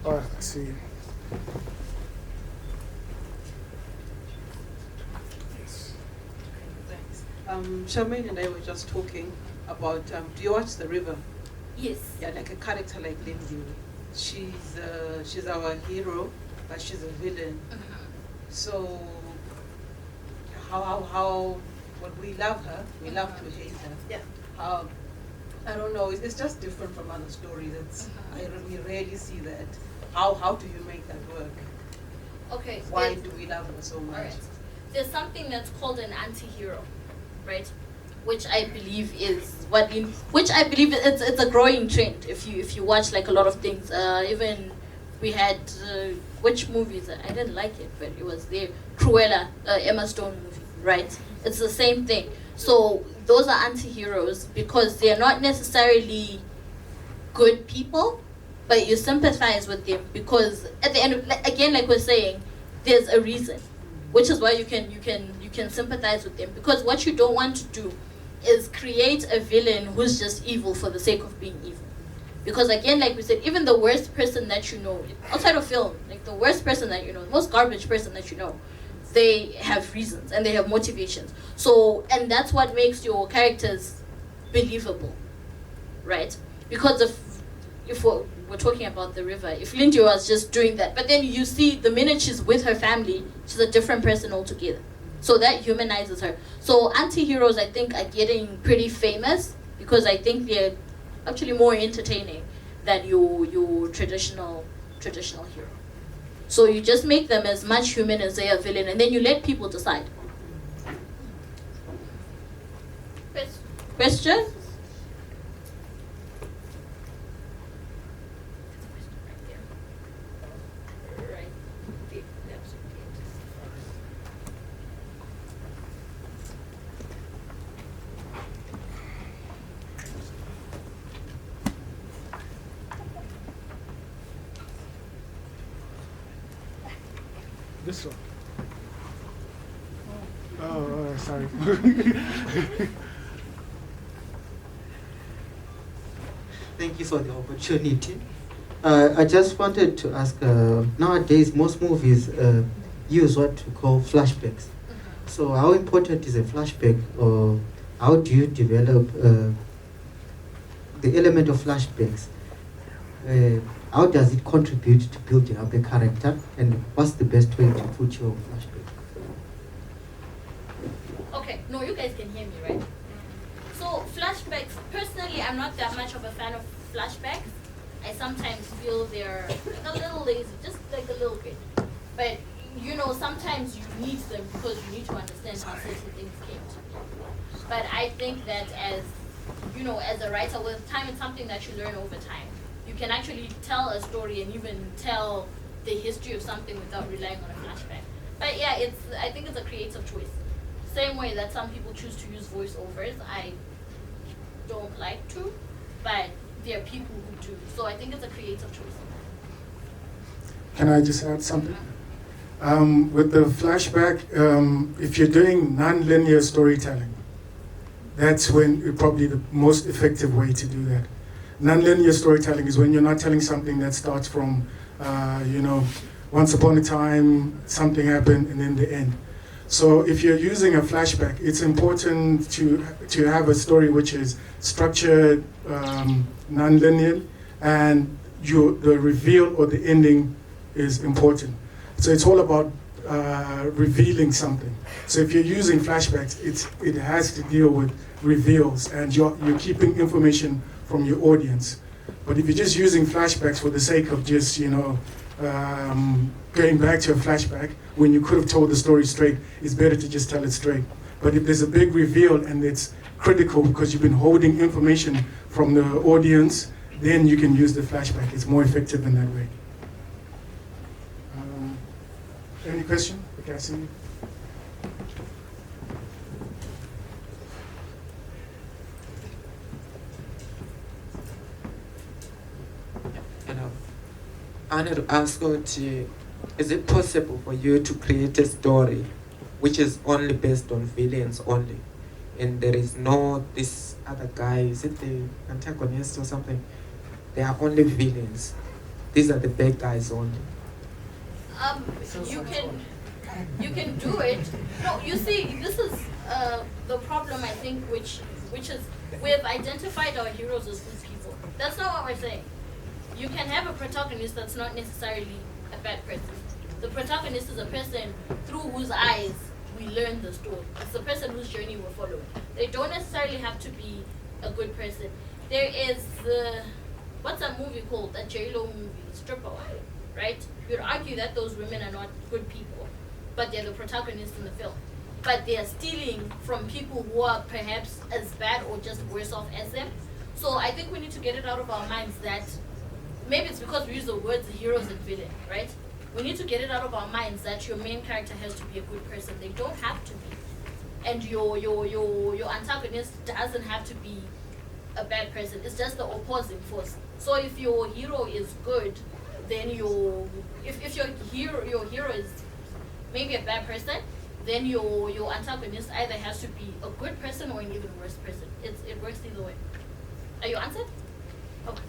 All right, let's see. Yes. Thanks. Charmaine and I were just talking about, do you watch The River? Yes. Yeah, like a character like Lindsay. She's our hero, but she's a villain. So how when we love her, we love to hate her. Yeah. I don't know. It's just different from other stories. We rarely see that. How do you make that work? Okay. Why do we love her so much? All right. There's something that's called an anti-hero, right? Which I believe is it's a growing trend. If you watch like a lot of things, even we had which movies I didn't like it, but it was there. Cruella, Emma Stone movie, right? It's the same thing. So those are anti-heroes because they're not necessarily good people, but you sympathize with them because at the end of, again, like we're saying, there's a reason, which is why you can sympathize with them, because what you don't want to do is create a villain who's just evil for the sake of being evil. Because again, like we said, even the worst person that you know, outside of film, like the worst person that you know, the most garbage person that you know, they have reasons and they have motivations. So, and that's what makes your characters believable, right? Because if we're talking about The River, if Lindy was just doing that, but then you see the minute she's with her family, she's a different person altogether. So that humanizes her. So anti-heroes, I think, are getting pretty famous because I think they're actually more entertaining than your traditional hero. So you just make them as much human as they are villain, and then you let people decide. Question? This one. Oh, sorry. Thank you for the opportunity. I just wanted to ask, nowadays most movies use what we call flashbacks. So how important is a flashback, or how do you develop the element of flashbacks? How does it contribute to building up a character, and what's the best way to put your flashback? Okay, no, you guys can hear me, right? So flashbacks, personally, I'm not that much of a fan of flashbacks. I sometimes feel they're like a little lazy, just like a little bit. But you know, sometimes you need them because you need to understand how certain things came to be. But I think that as you know, as a writer, with time, it's something that you learn over time. You can actually tell a story and even tell the history of something without relying on a flashback. But yeah, I think it's a creative choice. Same way that some people choose to use voiceovers, I don't like to, but there are people who do. So I think it's a creative choice. Can I just add something? With the flashback, if you're doing non-linear storytelling, that's when probably the most effective way to do that. Non-linear storytelling is when you're not telling something that starts from, once upon a time, something happened, and then the end. So if you're using a flashback, it's important to have a story which is structured, non-linear, and the reveal or the ending is important. So it's all about revealing something. So if you're using flashbacks, it has to deal with reveals, and you're keeping information from your audience. But if you're just using flashbacks for the sake of just, going back to a flashback when you could have told the story straight, it's better to just tell it straight. But if there's a big reveal and it's critical because you've been holding information from the audience, then you can use the flashback. It's more effective in that way. Any question? Okay, I see you. I wanted to ask you, is it possible for you to create a story which is only based on villains only, and there is no this other guy, is it the antagonist or something? They are only villains. These are the bad guys only. You can do it. No, you see, this is the problem, I think, which is we've identified our heroes as good people. That's not what we're saying. You can have a protagonist that's not necessarily a bad person. The protagonist is a person through whose eyes we learn the story. It's the person whose journey we're following. They don't necessarily have to be a good person. There is what's that movie called? That J-Lo movie, Stripper, right? You'd argue that those women are not good people, but they're the protagonists in the film. But they are stealing from people who are perhaps as bad or just worse off as them. So I think we need to get it out of our minds that maybe it's because we use the words heroes and villain, right? We need to get it out of our minds that your main character has to be a good person. They don't have to be. And your antagonist doesn't have to be a bad person. It's just the opposing force. So if your hero is good, then if your hero is maybe a bad person, then your antagonist either has to be a good person or an even worse person. It works either way. Are you answered? Okay.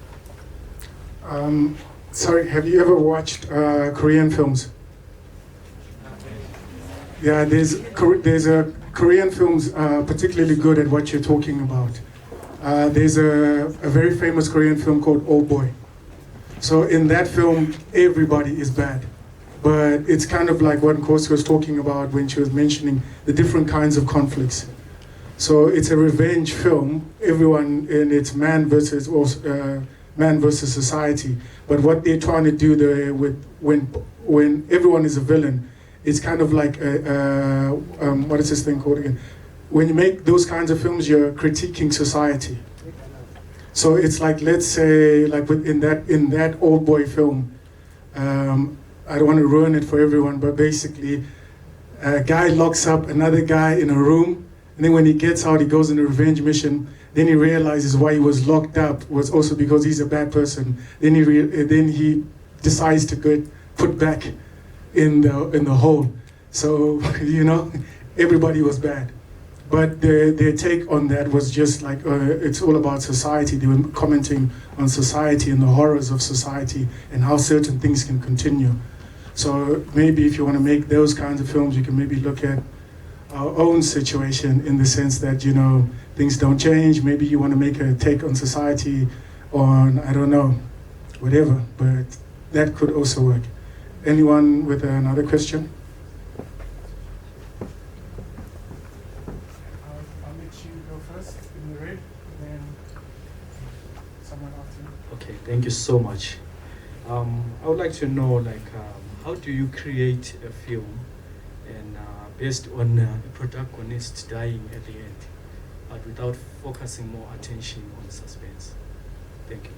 Sorry, have you ever watched Korean films? Yeah, there's a Korean films particularly good at what you're talking about. There's a very famous Korean film called Old Boy. So in that film, everybody is bad. But it's kind of like what Nkosi was talking about when she was mentioning the different kinds of conflicts. So it's a revenge film, everyone, and it's man versus society. But what they're trying to do there with when everyone is a villain, it's kind of like what is this thing called again? When you make those kinds of films, you're critiquing society. So it's like, let's say, like in that Old Boy film, I don't want to ruin it for everyone, but basically, a guy locks up another guy in a room, and then when he gets out, he goes on a revenge mission. Then he realizes why he was locked up was also because he's a bad person. Then he decides to get put back in the hole. So everybody was bad. But their take on that was just like, it's all about society. They were commenting on society and the horrors of society and how certain things can continue. So maybe if you want to make those kinds of films, you can maybe look at our own situation in the sense that, you know, things don't change. Maybe you want to make a take on society, on, I don't know, whatever, but that could also work. Anyone with another question? I'll let you go first in the red, then someone after you. Okay, thank you so much. I would like to know, like, how do you create a film and based on a protagonist dying at the end, but without focusing more attention on suspense? Thank you.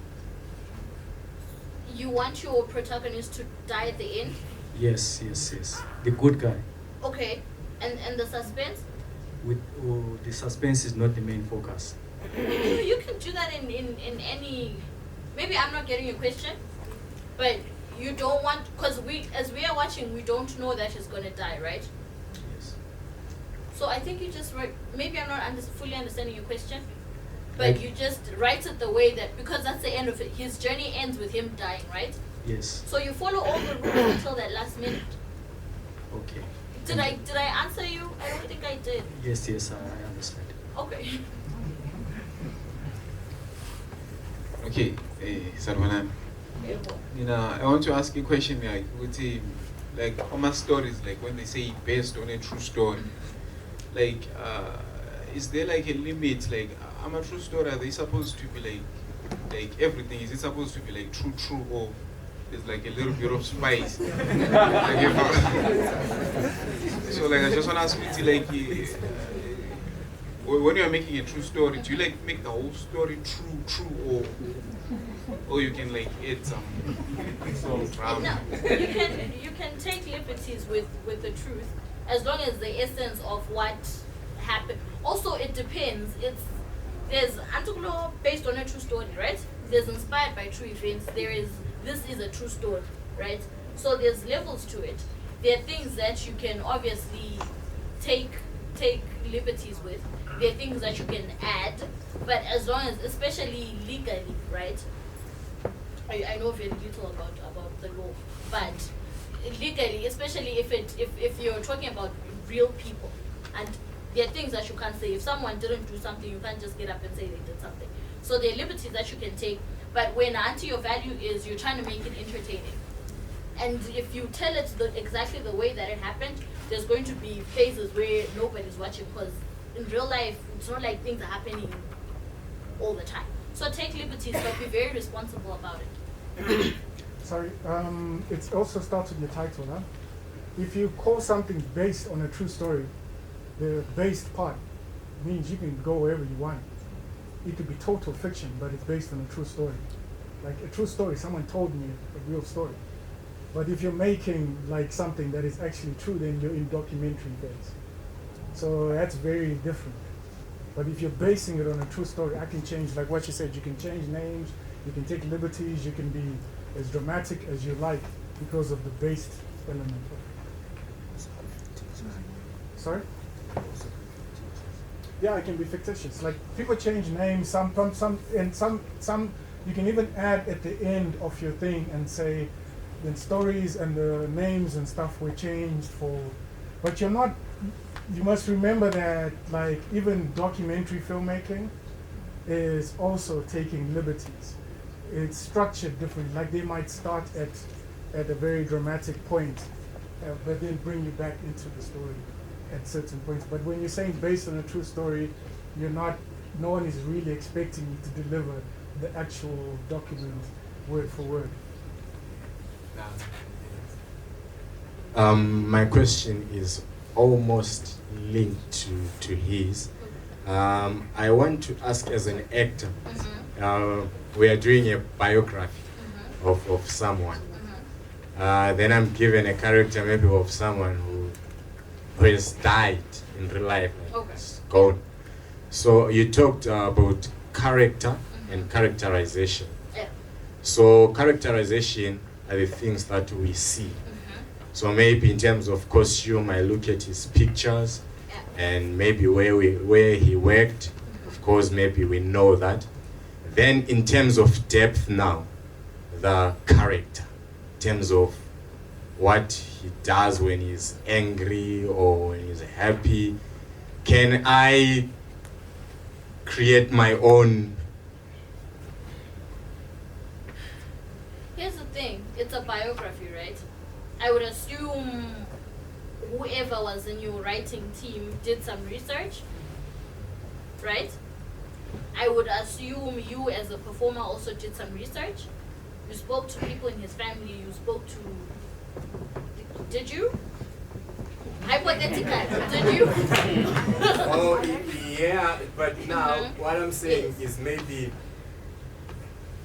You want your protagonist to die at the end? Yes, yes, yes. The good guy. Okay. And the suspense? The suspense is not the main focus. You can do that in any... Maybe I'm not getting your question, but you don't want... Because as we are watching, we don't know that he's going to die, right? Yes. So I think you just write... Maybe I'm not fully understanding your question, but you just write it the way that... Because that's the end of it. His journey ends with him dying, right? Yes. So you follow all the rules until that last minute. Okay. Did I answer you? I don't think I did. Yes, yes, I understand. Okay. Okay, Sarvanan. You know, I want to ask you a question like Oma stories, like when they say based on a true story, like is there like a limit? Like I'm a true story, are they supposed to be like everything? Is it supposed to be like true, or there's like a little bit of spice? Like, you know? So like I just want to ask you, like when you're making a true story, do you like make the whole story true, or you can like add some drama? No, you can take liberties with the truth as long as the essence of what happened. Also, it depends. There's Antukulo based on a true story, right? There's inspired by true events. This is a true story, right? So there's levels to it. There are things that you can obviously take liberties with. There are things that you can add, but as long as, especially legally, right? I know very little about the law, but legally, especially if you're talking about real people, and there are things that you can't say. If someone didn't do something, you can't just get up and say they did something. So there are liberties that you can take, but when your value is you're trying to make it entertaining. And if you tell it exactly the way that it happened, there's going to be phases where nobody's watching, because in real life, it's not like things are happening all the time. So take liberties, but be very responsible about it. Sorry, it also starts with your title, huh? If you call something based on a true story, the based part means you can go wherever you want. It could be total fiction, but it's based on a true story. Like a true story, someone told me a real story. But if you're making like something that is actually true, then you're in documentary phase. So that's very different. But if you're basing it on a true story, I can change, like what you said, you can change names, you can take liberties, you can be as dramatic as you like because of the based element of it. Sorry? Yeah, it can be fictitious. Like people change names, some you can even add at the end of your thing and say the stories and the names and stuff were changed for, but you're not. You must remember that, like, even documentary filmmaking is also taking liberties. It's structured differently. Like, they might start at a very dramatic point, but then bring you back into the story at certain points. But when you're saying based on a true story, no one is really expecting you to deliver the actual document word for word. My question is almost linked to his. I want to ask, as an actor, we are doing a biography of someone. Then I'm given a character maybe of someone who has died in real life, like it's gone. So you talked about character and characterization. So characterization are the things that we see. So maybe in terms of costume, I look at his pictures and maybe where he worked. Of course, maybe we know that. Then in terms of depth now, the character, in terms of what he does when he's angry or when he's happy, can I create my own? Here's the thing, it's a biography, right? I would assume whoever was in your writing team did some research, right? I would assume you as a performer also did some research. You spoke to people in his family, you spoke to, did you? Hypothetical, did you? Oh, yeah, but now what I'm saying is maybe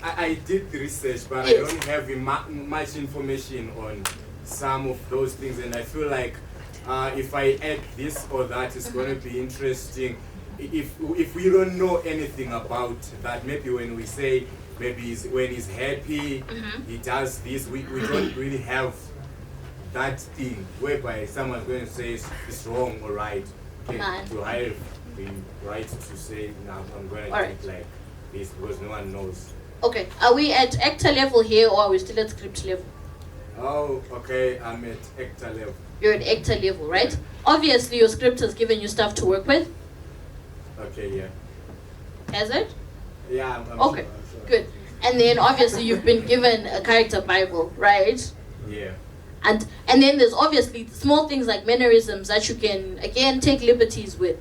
I did the research, but I don't have much information on some of those things, and I feel like if I add this or that, it's going to be interesting. If we don't know anything about that, maybe when we say maybe when he's happy, he does this, we don't really have that thing whereby someone's going to say it's wrong or right. Okay, to have the right to say, no, I'm going to think like this because no one knows. Okay, are we at actor level here or are we still at script level? Oh, okay, I'm at actor level. You're at actor level, right? Obviously, your script has given you stuff to work with. Okay, yeah. Has it? Yeah, I'm okay, sure. Good. And then obviously you've been given a character Bible, right? Yeah. And then there's obviously small things like mannerisms that you can again take liberties with,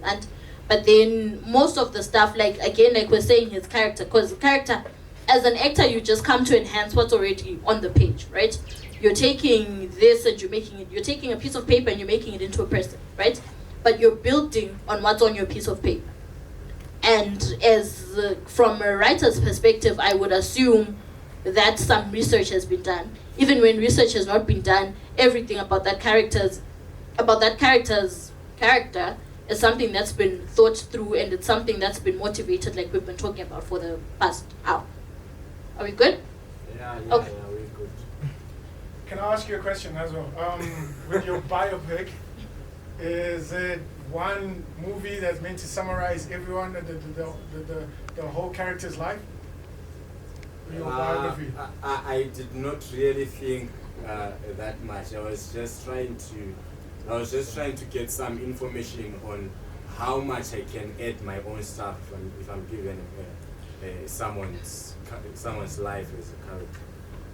but then most of the stuff, like again, like we're saying, his character, because character, as an actor, you just come to enhance what's already on the page, right? You're taking this and you're taking a piece of paper and you're making it into a person, right? But you're building on what's on your piece of paper. And from a writer's perspective, I would assume that some research has been done. Even when research has not been done, everything about that character's character is something that's been thought through, and it's something that's been motivated, like we've been talking about for the past hour. Are we good? Yeah, okay. Yeah, we're good. Can I ask you a question as well? With your biopic, is it one movie that's meant to summarize everyone, the whole character's life? Your biography? I did not really think that much. I was just trying to get some information on how much I can add my own stuff if I'm given someone's life as a character.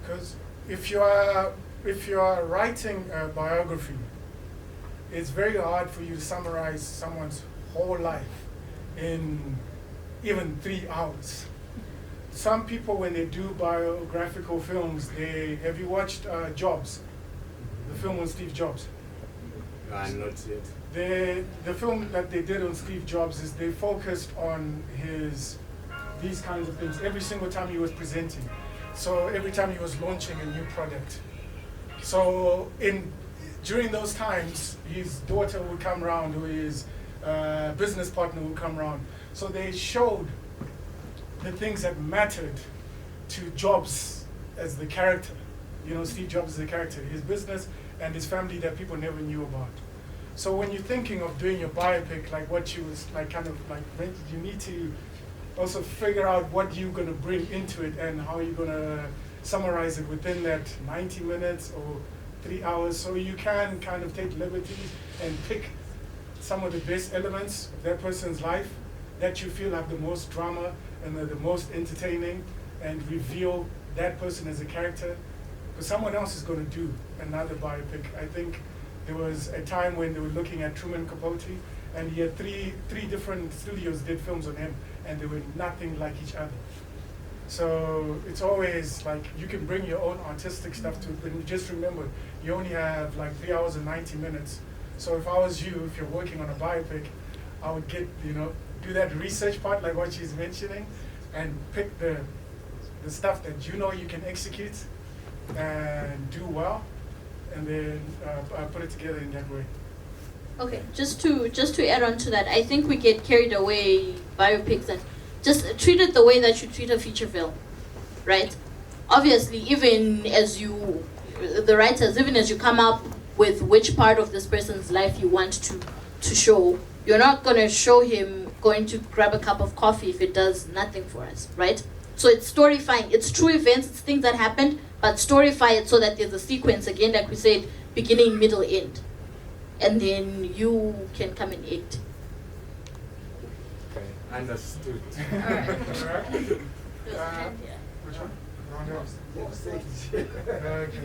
Because if you are writing a biography, it's very hard for you to summarize someone's whole life in even 3 hours. Some people, when they do biographical films, have you watched Jobs? The film on Steve Jobs? Not yet. The film that they did on Steve Jobs is they focused on these kinds of things every single time he was presenting. So every time he was launching a new product. So during those times, his daughter would come around, or his business partner would come around. So they showed the things that mattered to Jobs as the character. You know, Steve Jobs as the character, his business and his family that people never knew about. So when you're thinking of doing your biopic, like what you was like kind of like, you need to also figure out what you're going to bring into it and how you're going to summarize it within that 90 minutes or 3 hours. So you can kind of take liberties and pick some of the best elements of that person's life that you feel have the most drama and the most entertaining, and reveal that person as a character. Because someone else is going to do another biopic. I think there was a time when they were looking at Truman Capote, and he had three different studios did films on him, and they were nothing like each other. So it's always like you can bring your own artistic stuff to it, but you just remember you only have like 3 hours and 90 minutes. So if I was you, if you're working on a biopic, I would do that research part like what she's mentioning, and pick the stuff that you know you can execute and do well, and then put it together in that way. Okay, just to add on to that, I think we get carried away biopics and just treat it the way that you treat a feature film, right? Obviously, even as the writers, even as you come up with which part of this person's life you want to to show. You're not going to show him going to grab a cup of coffee if it does nothing for us, right? So it's storyfying. It's true events, it's things that happened, but storyfy it so that there's a sequence, again, like we said, beginning, middle, end. And then you can come and act. Okay, understood. Alright. Which one? Okay.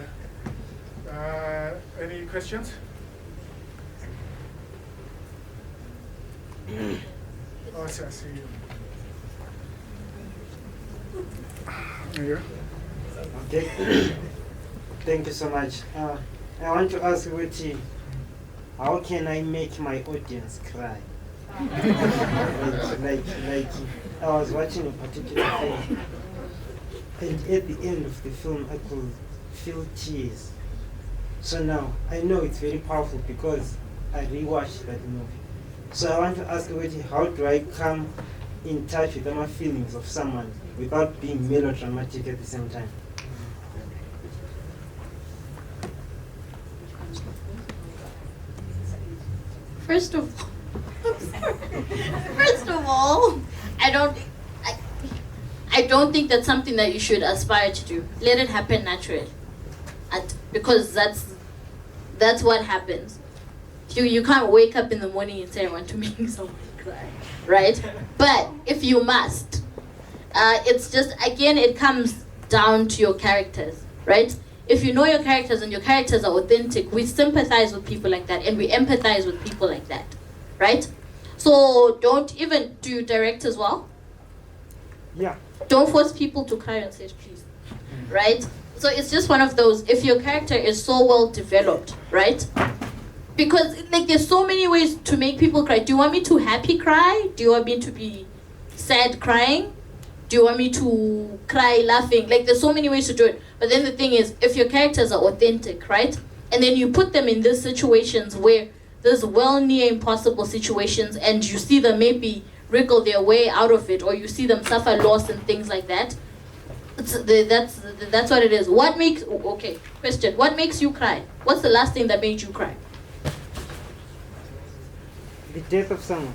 Any questions? Oh, I see you. There you go. Okay. Thank you so much. I want to ask Witi, how can I make my audience cry? like, I was watching a particular film, and at the end of the film, I could feel tears. So now, I know it's very powerful because I rewatched that movie. So I want to ask Witi, how do I come in touch with my feelings of someone without being melodramatic at the same time? First of all, I don't think that's something that you should aspire to do. Let it happen naturally, because that's what happens. You can't wake up in the morning and say, I want to make someone cry, right? But if you must, it's just, again, it comes down to your characters, right? If you know your characters and your characters are authentic, we sympathize with people like that and we empathize with people like that, right? So do you direct as well? Yeah. Don't force people to cry on stage, please, right? So it's just one of those, if your character is so well developed, right? Because like there's so many ways to make people cry. Do you want me to happy cry? Do you want me to be sad crying? Do you want me to cry laughing? Like there's so many ways to do it. But then the thing is, if your characters are authentic, right? And then you put them in these situations where there's well near impossible situations and you see them maybe wriggle their way out of it, or you see them suffer loss and things like that. That's what it is. What makes you cry? What's the last thing that made you cry? The death of someone.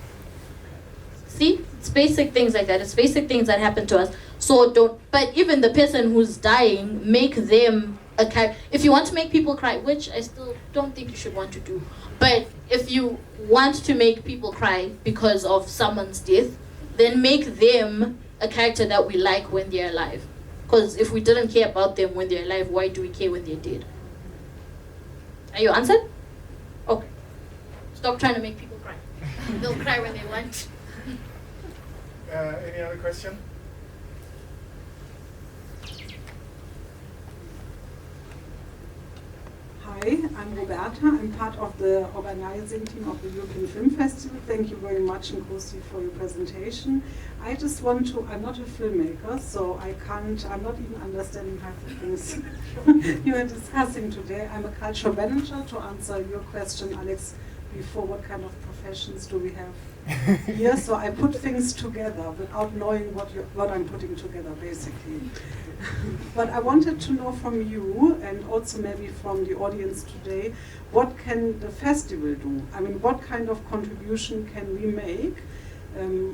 See, it's basic things like that. It's basic things that happen to us. So but even the person who's dying, make them a character. If you want to make people cry, which I still don't think you should want to do, but if you want to make people cry because of someone's death, then make them a character that we like when they're alive. Because if we didn't care about them when they're alive, why do we care when they're dead? Are you answered? Okay. Stop trying to make people cry. They'll cry when they want. Any other question? Hi, I'm Roberta. I'm part of the organizing team of the European Film Festival. Thank you very much, Nkosi, for your presentation. I just want to, I'm not a filmmaker, so I'm not even understanding half the things you are discussing today. I'm a cultural manager, to answer your question, Alex, before, what kind of professions do we have here? So I put things together without knowing what I'm putting together, basically. But I wanted to know from you, and also maybe from the audience today, what can the festival do? I mean, what kind of contribution can we make?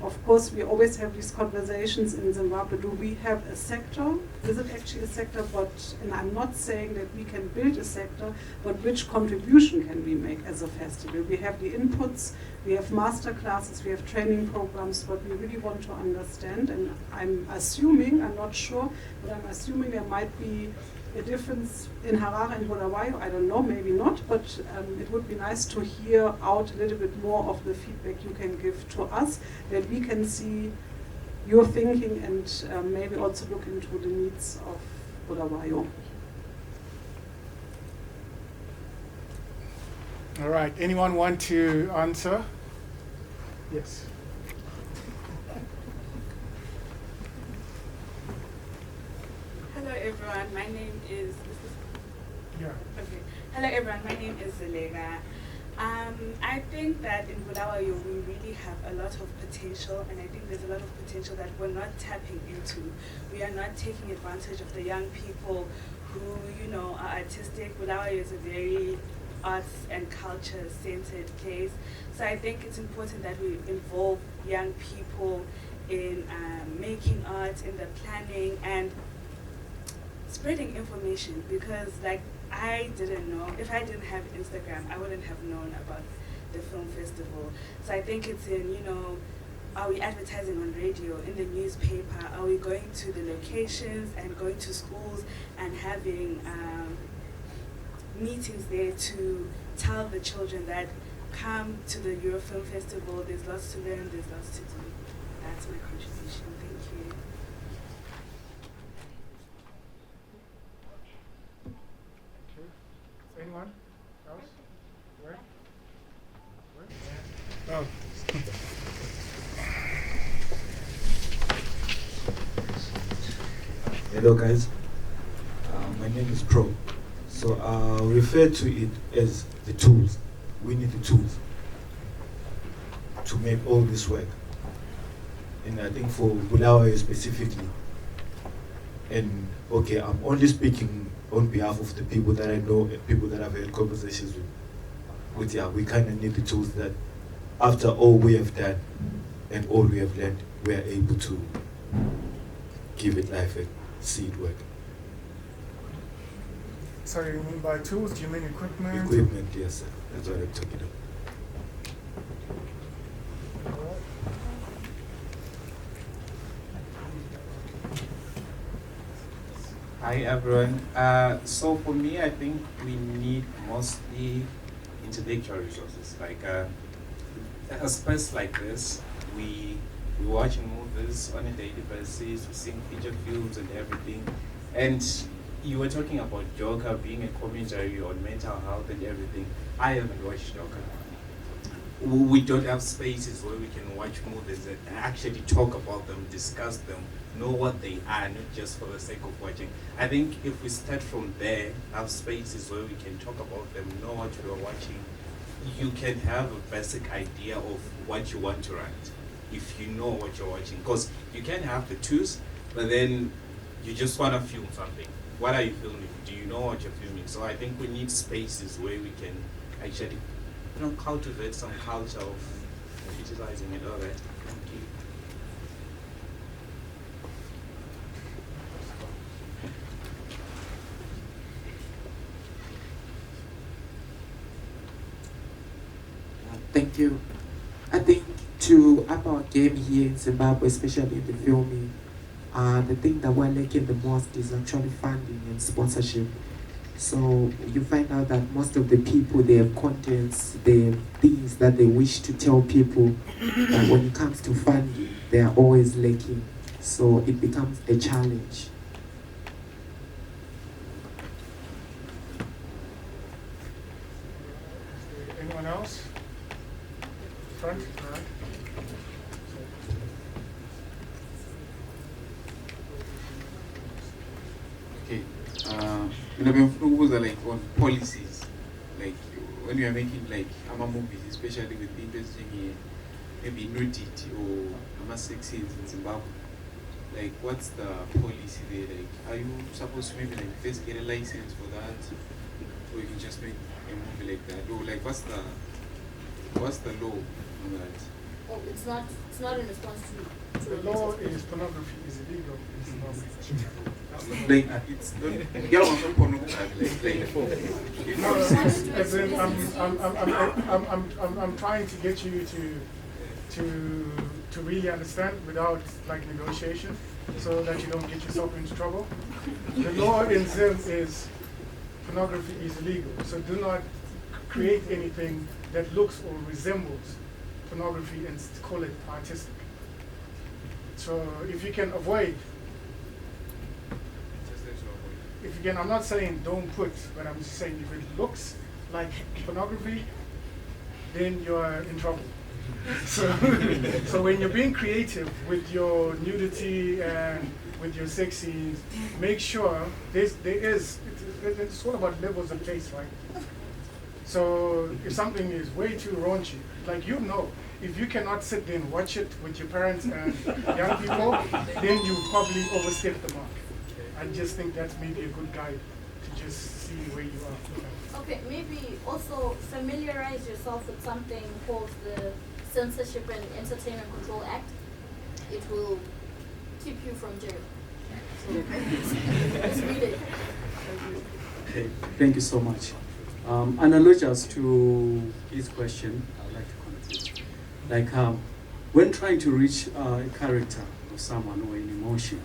Of course, we always have these conversations in Zimbabwe. Do we have a sector? Is it actually a sector? And I'm not saying that we can build a sector, but which contribution can we make as a festival? We have the inputs, we have master classes, we have training programs, but we really want to understand. And I'm assuming, I'm not sure, but I'm assuming there might be a difference in Harare and Bulawayo. I don't know, maybe not, but it would be nice to hear out a little bit more of the feedback you can give to us, that we can see your thinking and maybe also look into the needs of Bulawayo. All right, anyone want to answer? Yes. Hello everyone, my name is... Yeah. Okay. Hello everyone, my name is Zelega. I think that in Bulawayo we really have a lot of potential, and I think there's a lot of potential that we're not tapping into. We are not taking advantage of the young people who, are artistic. Bulawayo is a very arts and culture centered place. So I think it's important that we involve young people in making art, in the planning and spreading information, because like I didn't know, if I didn't have Instagram, I wouldn't have known about the film festival. So I think it's in, are we advertising on radio, in the newspaper? Are we going to the locations and going to schools and having meetings there to tell the children that come to the Euro Film Festival, there's lots to learn, there's lots to do. That's my contribution. Thank you. Anyone else? Where? Oh. Hello guys, my name is Pro. So I'll refer to it as the tools. We need the tools to make all this work. And I think for Bulawayo specifically, and okay, I'm only speaking on behalf of the people that I know and people that I've had conversations with yeah, we kind of need the tools that after all we have done and all we have learned, we are able to give it life and see it work. Sorry, you mean by tools? Do you mean equipment? Equipment, yes, sir. That's what I'm talking about. Hi everyone. So for me, I think we need mostly intellectual resources. Like a space like this, we watching movies on a daily basis, we seeing feature films and everything. And you were talking about Joker being a commentary on mental health and everything. I haven't watched Joker. We don't have spaces where we can watch movies and actually talk about them, discuss them, know what they are, not just for the sake of watching. I think if we start from there, have spaces where we can talk about them, know what we are watching, you can have a basic idea of what you want to write if you know what you're watching. Because you can have the tools, but then you just want to film something. What are you filming? Do you know what you're filming? So I think we need spaces where we can actually cultivate some culture of utilizing and all that. Thank you. Thank you. I think about game here in Zimbabwe, especially in the filming, the thing that we're lacking the most is actually funding and sponsorship. So you find out that most of the people, they have contents, they have things that they wish to tell people, but when it comes to funding, they are always lacking. So it becomes a challenge. Anyone else? Front? All right. Okay. Befuna like on policies, like when you are making like movies, especially with interesting maybe nudity or sex scenes in Zimbabwe. Like, what's the policy there? Like, are you supposed to maybe like first get a license for that, or you can just make a movie like that? Or like, what's the law on that? Oh, it's not in response to the law is pornography is illegal in Zimbabwe. Like it's I'm trying to get you to really understand without like negotiation, so that you don't get yourself into trouble. The law in Zim is pornography is illegal, so do not create anything that looks or resembles pornography and call it artistic. So if you can avoid, I'm not saying don't put, but I'm just saying if it looks like pornography, then you're in trouble. So when you're being creative with your nudity and with your sex scenes, make sure it's all about levels of taste, right? So if something is way too raunchy, like if you cannot sit there and watch it with your parents and young people, then you probably overstep the mark. I just think that's maybe a good guide to just see where you are. Okay, maybe also familiarize yourself with something called the Censorship and Entertainment Control Act. It will keep you from jail. So, just read it. Okay, thank you so much. Analogous to his question, I would like to contribute. Like when trying to reach a character of someone or an emotion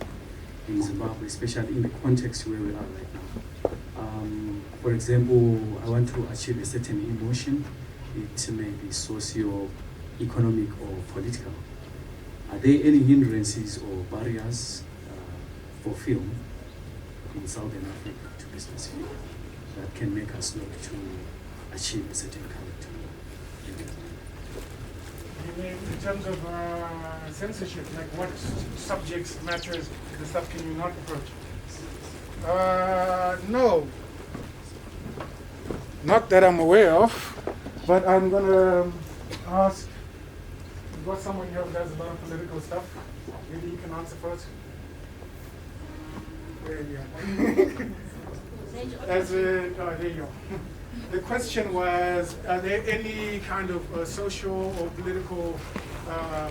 in Zimbabwe, especially in the context where we are right now. For example, I want to achieve a certain emotion. It may be socio-economic or political. Are there any hindrances or barriers for film in Southern Africa to business film that can make us look to achieve a certain character? You mean in terms of censorship, like what subjects, matters, the stuff can you not approach? No. Not that I'm aware of, but I'm gonna ask, we've got someone here who does a lot of political stuff. Maybe you can answer first. There you go. There you go. The question was, are there any kind of social or political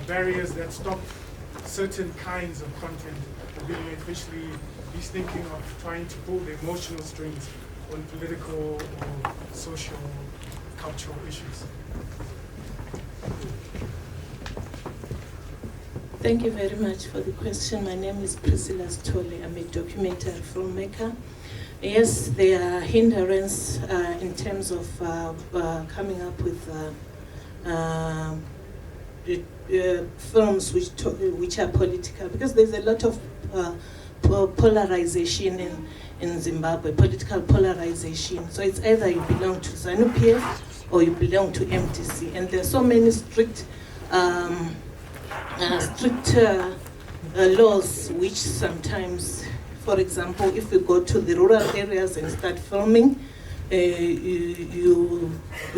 barriers that stop certain kinds of content from being officially, he's thinking of trying to pull the emotional strings on political or social, cultural issues? Thank you very much for the question. My name is Priscilla Stole. I'm a documentary filmmaker. Yes, there are hindrances in terms of coming up with films which are political, because there's a lot of polarization in Zimbabwe, political polarization. So it's either you belong to ZANU-PF or you belong to MDC, and there are so many strict laws which sometimes, for example, if you go to the rural areas and start filming, you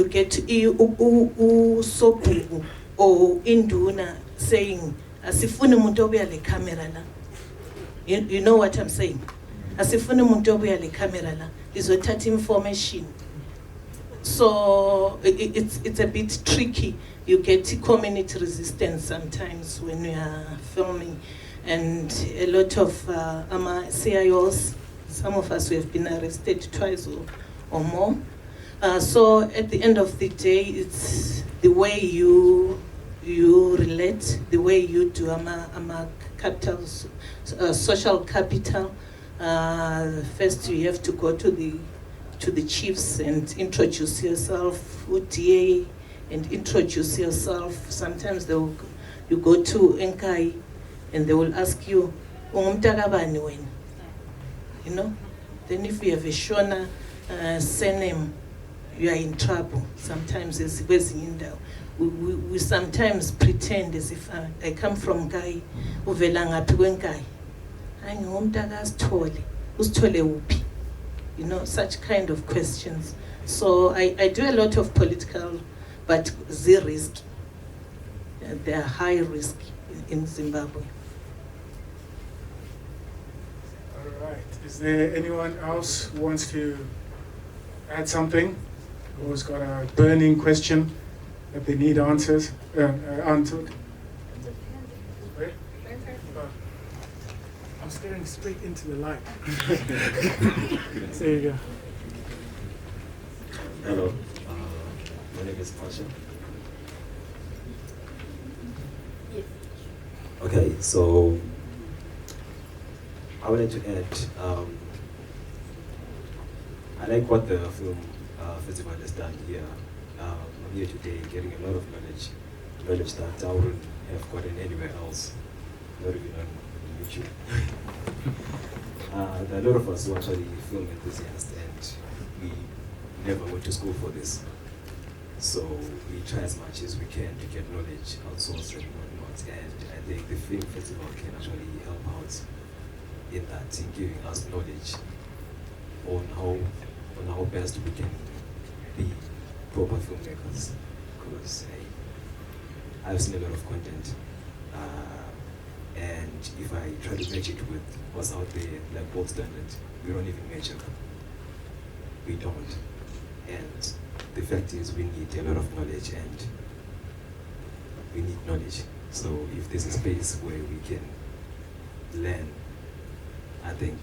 get usobu or induna saying, asifune umuntu obuya le camera la. You know what I'm saying? Asifune umuntu obuya le camera la. Izothatha information. So it's a bit tricky. You get community resistance sometimes when you are filming, and a lot of CIOs, some of us, we have been arrested twice or more. So at the end of the day, it's the way you relate, the way you do capital, social capital. First, you have to go to the chiefs and introduce yourself, UDA, and introduce yourself. Sometimes you go to Nkai and they will ask you, you know? Then if you have a Shona surname, you are in trouble. Sometimes we sometimes pretend as if I come from Nkai, uvelanga Nkai. You know, such kind of questions. So I do a lot of political, but zero risk. They are high risk in Zimbabwe. All right. Is there anyone else who wants to add something, or has got a burning question that they need answered? I'm staring straight into the light. There you go. Hello, my name is Pasha. Okay, so I wanted to add, I like what the film festival has done here. I'm here today getting a lot of knowledge that I wouldn't have gotten anywhere else, not even on YouTube. There are a lot of us who are actually film enthusiasts, and we never went to school for this. So we try as much as we can to get knowledge outsourced and whatnot. And I think the film festival can actually help out in that, in giving us knowledge on how best we can be proper filmmakers. Because I've seen a lot of content, and if I try to match it with what's out there, like gold standard, we don't even match up. we don't. And the fact is we need a lot of knowledge, and we need knowledge. So if there's a space where we can learn, I think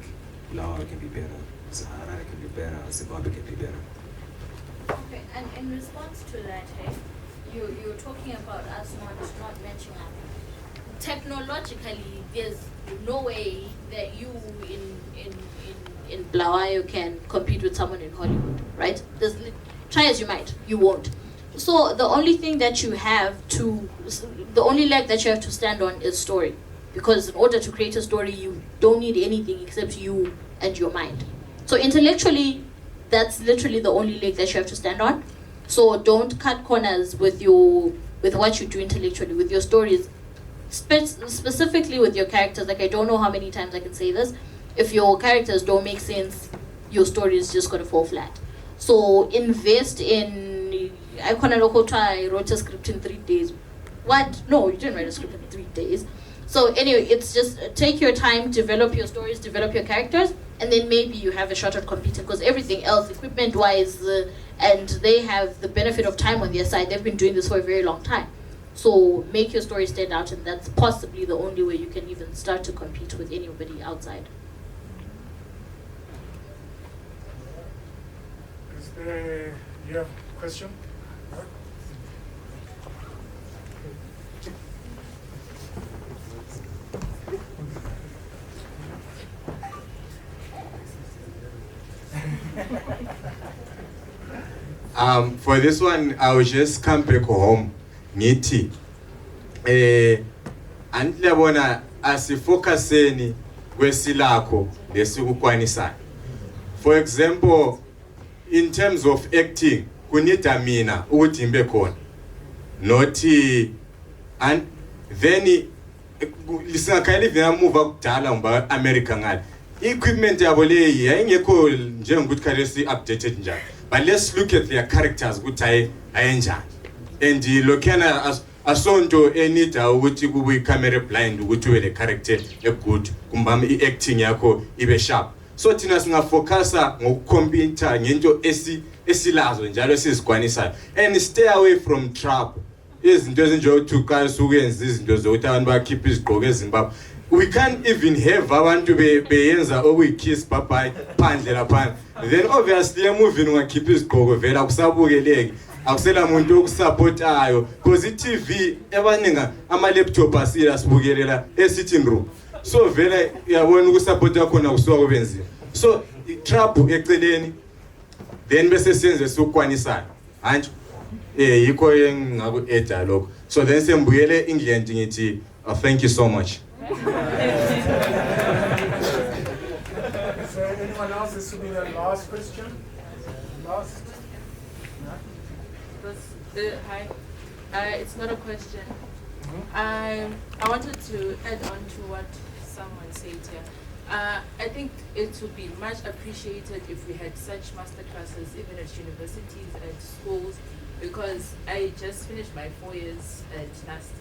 Bulawayo can be better, Sahara can be better, Zimbabwe can be better. Okay, and in response to that, hey, you're talking about us not matching up. Technologically, there's no way that you in Bulawayo can compete with someone in Hollywood, right? Try as you might, you won't. So the only thing that you have to, the only leg that you have to stand on is story. Because in order to create a story, you don't need anything except you and your mind. So intellectually, that's literally the only leg that you have to stand on. So don't cut corners with what you do intellectually, with your stories, specifically with your characters. Like, I don't know how many times I can say this. If your characters don't make sense, your story is just gonna fall flat. So invest in, I wrote a script in 3 days. What? No, you didn't write a script in 3 days. So anyway, it's just take your time, develop your stories, develop your characters, and then maybe you have a shot at competing, because everything else, equipment-wise, and they have the benefit of time on their side. They've been doing this for a very long time. So make your story stand out, and that's possibly the only way you can even start to compete with anybody outside. Is there, you have a question? For this one, I will just come back home. Ngithi, antilabona asifocuseni kwesilakho lesikukwanisayo. For example, in terms of acting, kunida mina ukuthi ngibe khona. Nothi, and then lisakayile vina move kudala ngoba America ngale. Equipment yabo leyi ayingekho njengokuthi khalesi updated njalo. But let's look at their characters ukuthi ayenjani. And lokhana asonto enida ukuthi kube camera blind ukuthi wele character good kumbama iacting yakho ibe sharp. So thina singafocusa ngokukhompyutha ngento esilazo njalo esizikwanisayo, and stay away from trap. Izinto ezinjengothukala sukuyenza izinto zokuthi abantu bakhipha izigqoko eZimbabwe. We can't even have abantu beyenza okuyikiss bye phandle lapha. Then obviously emovini ungakhipha izigqoko vela akusabukeleki, akusela muntu okusupportayo, because iTV abaninga ama-laptop asila sibukelela e-sitting room. So vele uyabona ukusupporta khona kusuka kubenzima. So trap eceleni, then bese senze sokukwanisayo. Hanjalo yikho engaku-eda lokho. So then sembuyele England ngithi thank you so much. Is there anyone else? This will be the last question. Last. Hi. It's not a question. I wanted to add on to what someone said here. I think it would be much appreciated if we had such masterclasses even at universities and schools, because I just finished my 4 years at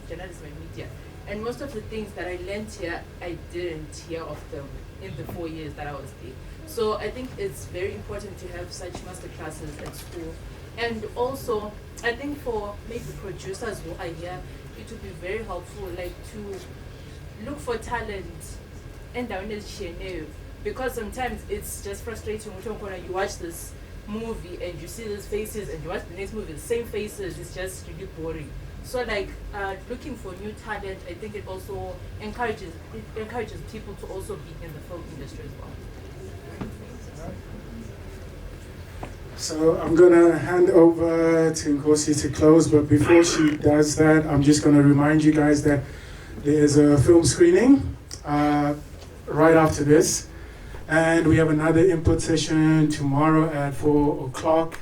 journalism and media, and most of the things that I learned here, I didn't hear of them in the 4 years that I was there. So I think it's very important to have such masterclasses at school. And also, I think for maybe producers who are here, it would be very helpful, like, to look for talent and because sometimes it's just frustrating. You watch this movie and you see these faces, and you watch the next movie, the same faces. It's just really boring. So, like, looking for new talent, I think it also encourages people to also be in the film industry as well. So I'm gonna hand over to Nkosi to close, but before she does that, I'm just gonna remind you guys that there's a film screening right after this, and we have another input session tomorrow at 4 o'clock.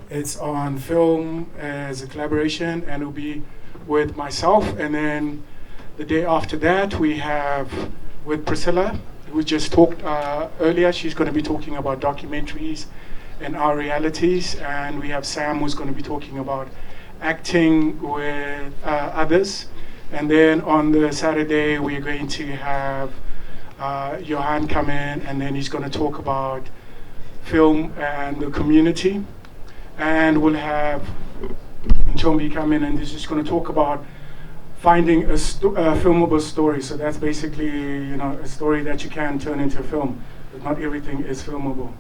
It's on film as a collaboration, and it'll be with myself, and then the day after that we have with Priscilla, who just talked earlier. She's gonna be talking about documentaries and our realities, and we have Sam, who's going to be talking about acting with others. And then on the Saturday we're going to have Johan come in, and then he's going to talk about film and the community. And we'll have Nchombi come in and he's just going to talk about finding a filmable story. So that's basically, you know, a story that you can turn into a film, but not everything is filmable.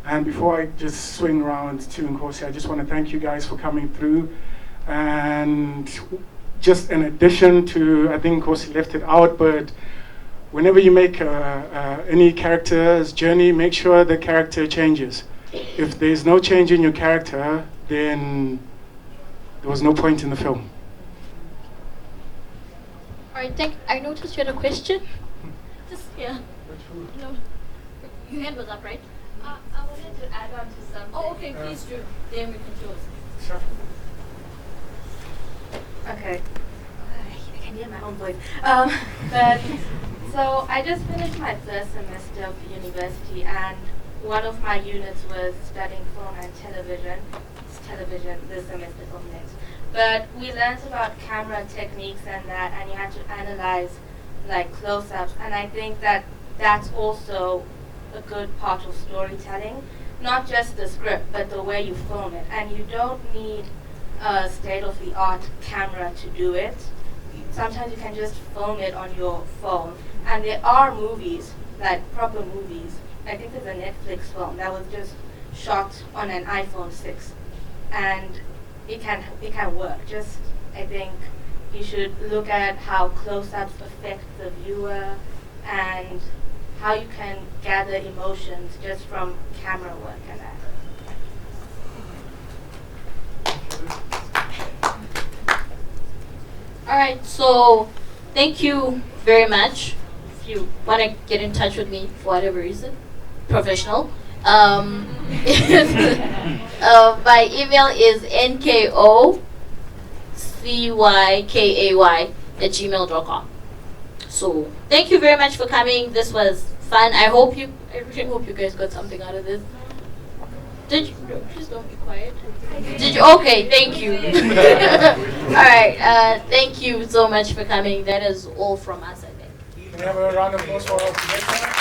And before I just swing around to Nkosi, I just want to thank you guys for coming through. And just in addition to, I think Nkosi left it out, but whenever you make any character's journey, make sure the character changes. If there's no change in your character, then there was no point in the film. All right, I noticed you had a question. Just, yeah. No. Your hand was up, right? I wanted to add on to something. Oh, okay, please do. Then we can close. Sure. Okay. I can hear my own voice. So I just finished my first semester of university, and one of my units was studying film and television. It's television this semester from next. But we learned about camera techniques and that, and you had to analyze like close-ups. And I think that that's also a good part of storytelling, not just the script, but the way you film it. And you don't need a state-of-the-art camera to do it. Sometimes you can just film it on your phone. And there are movies, like proper movies. I think there's a Netflix film that was just shot on an iPhone 6. And it can work. Just, I think you should look at how close-ups affect the viewer and how you can gather emotions just from camera work and that. All right, so thank you very much. If you want to get in touch with me for whatever reason, professional. My email is nkocyKay@gmail.com. So thank you very much for coming. This was fun. I really hope you guys got something out of this. Did you? Please don't be quiet. Did you? Okay, thank you. All right, thank you so much for coming. That is all from us, I think. Can we have a round of applause for our presenter?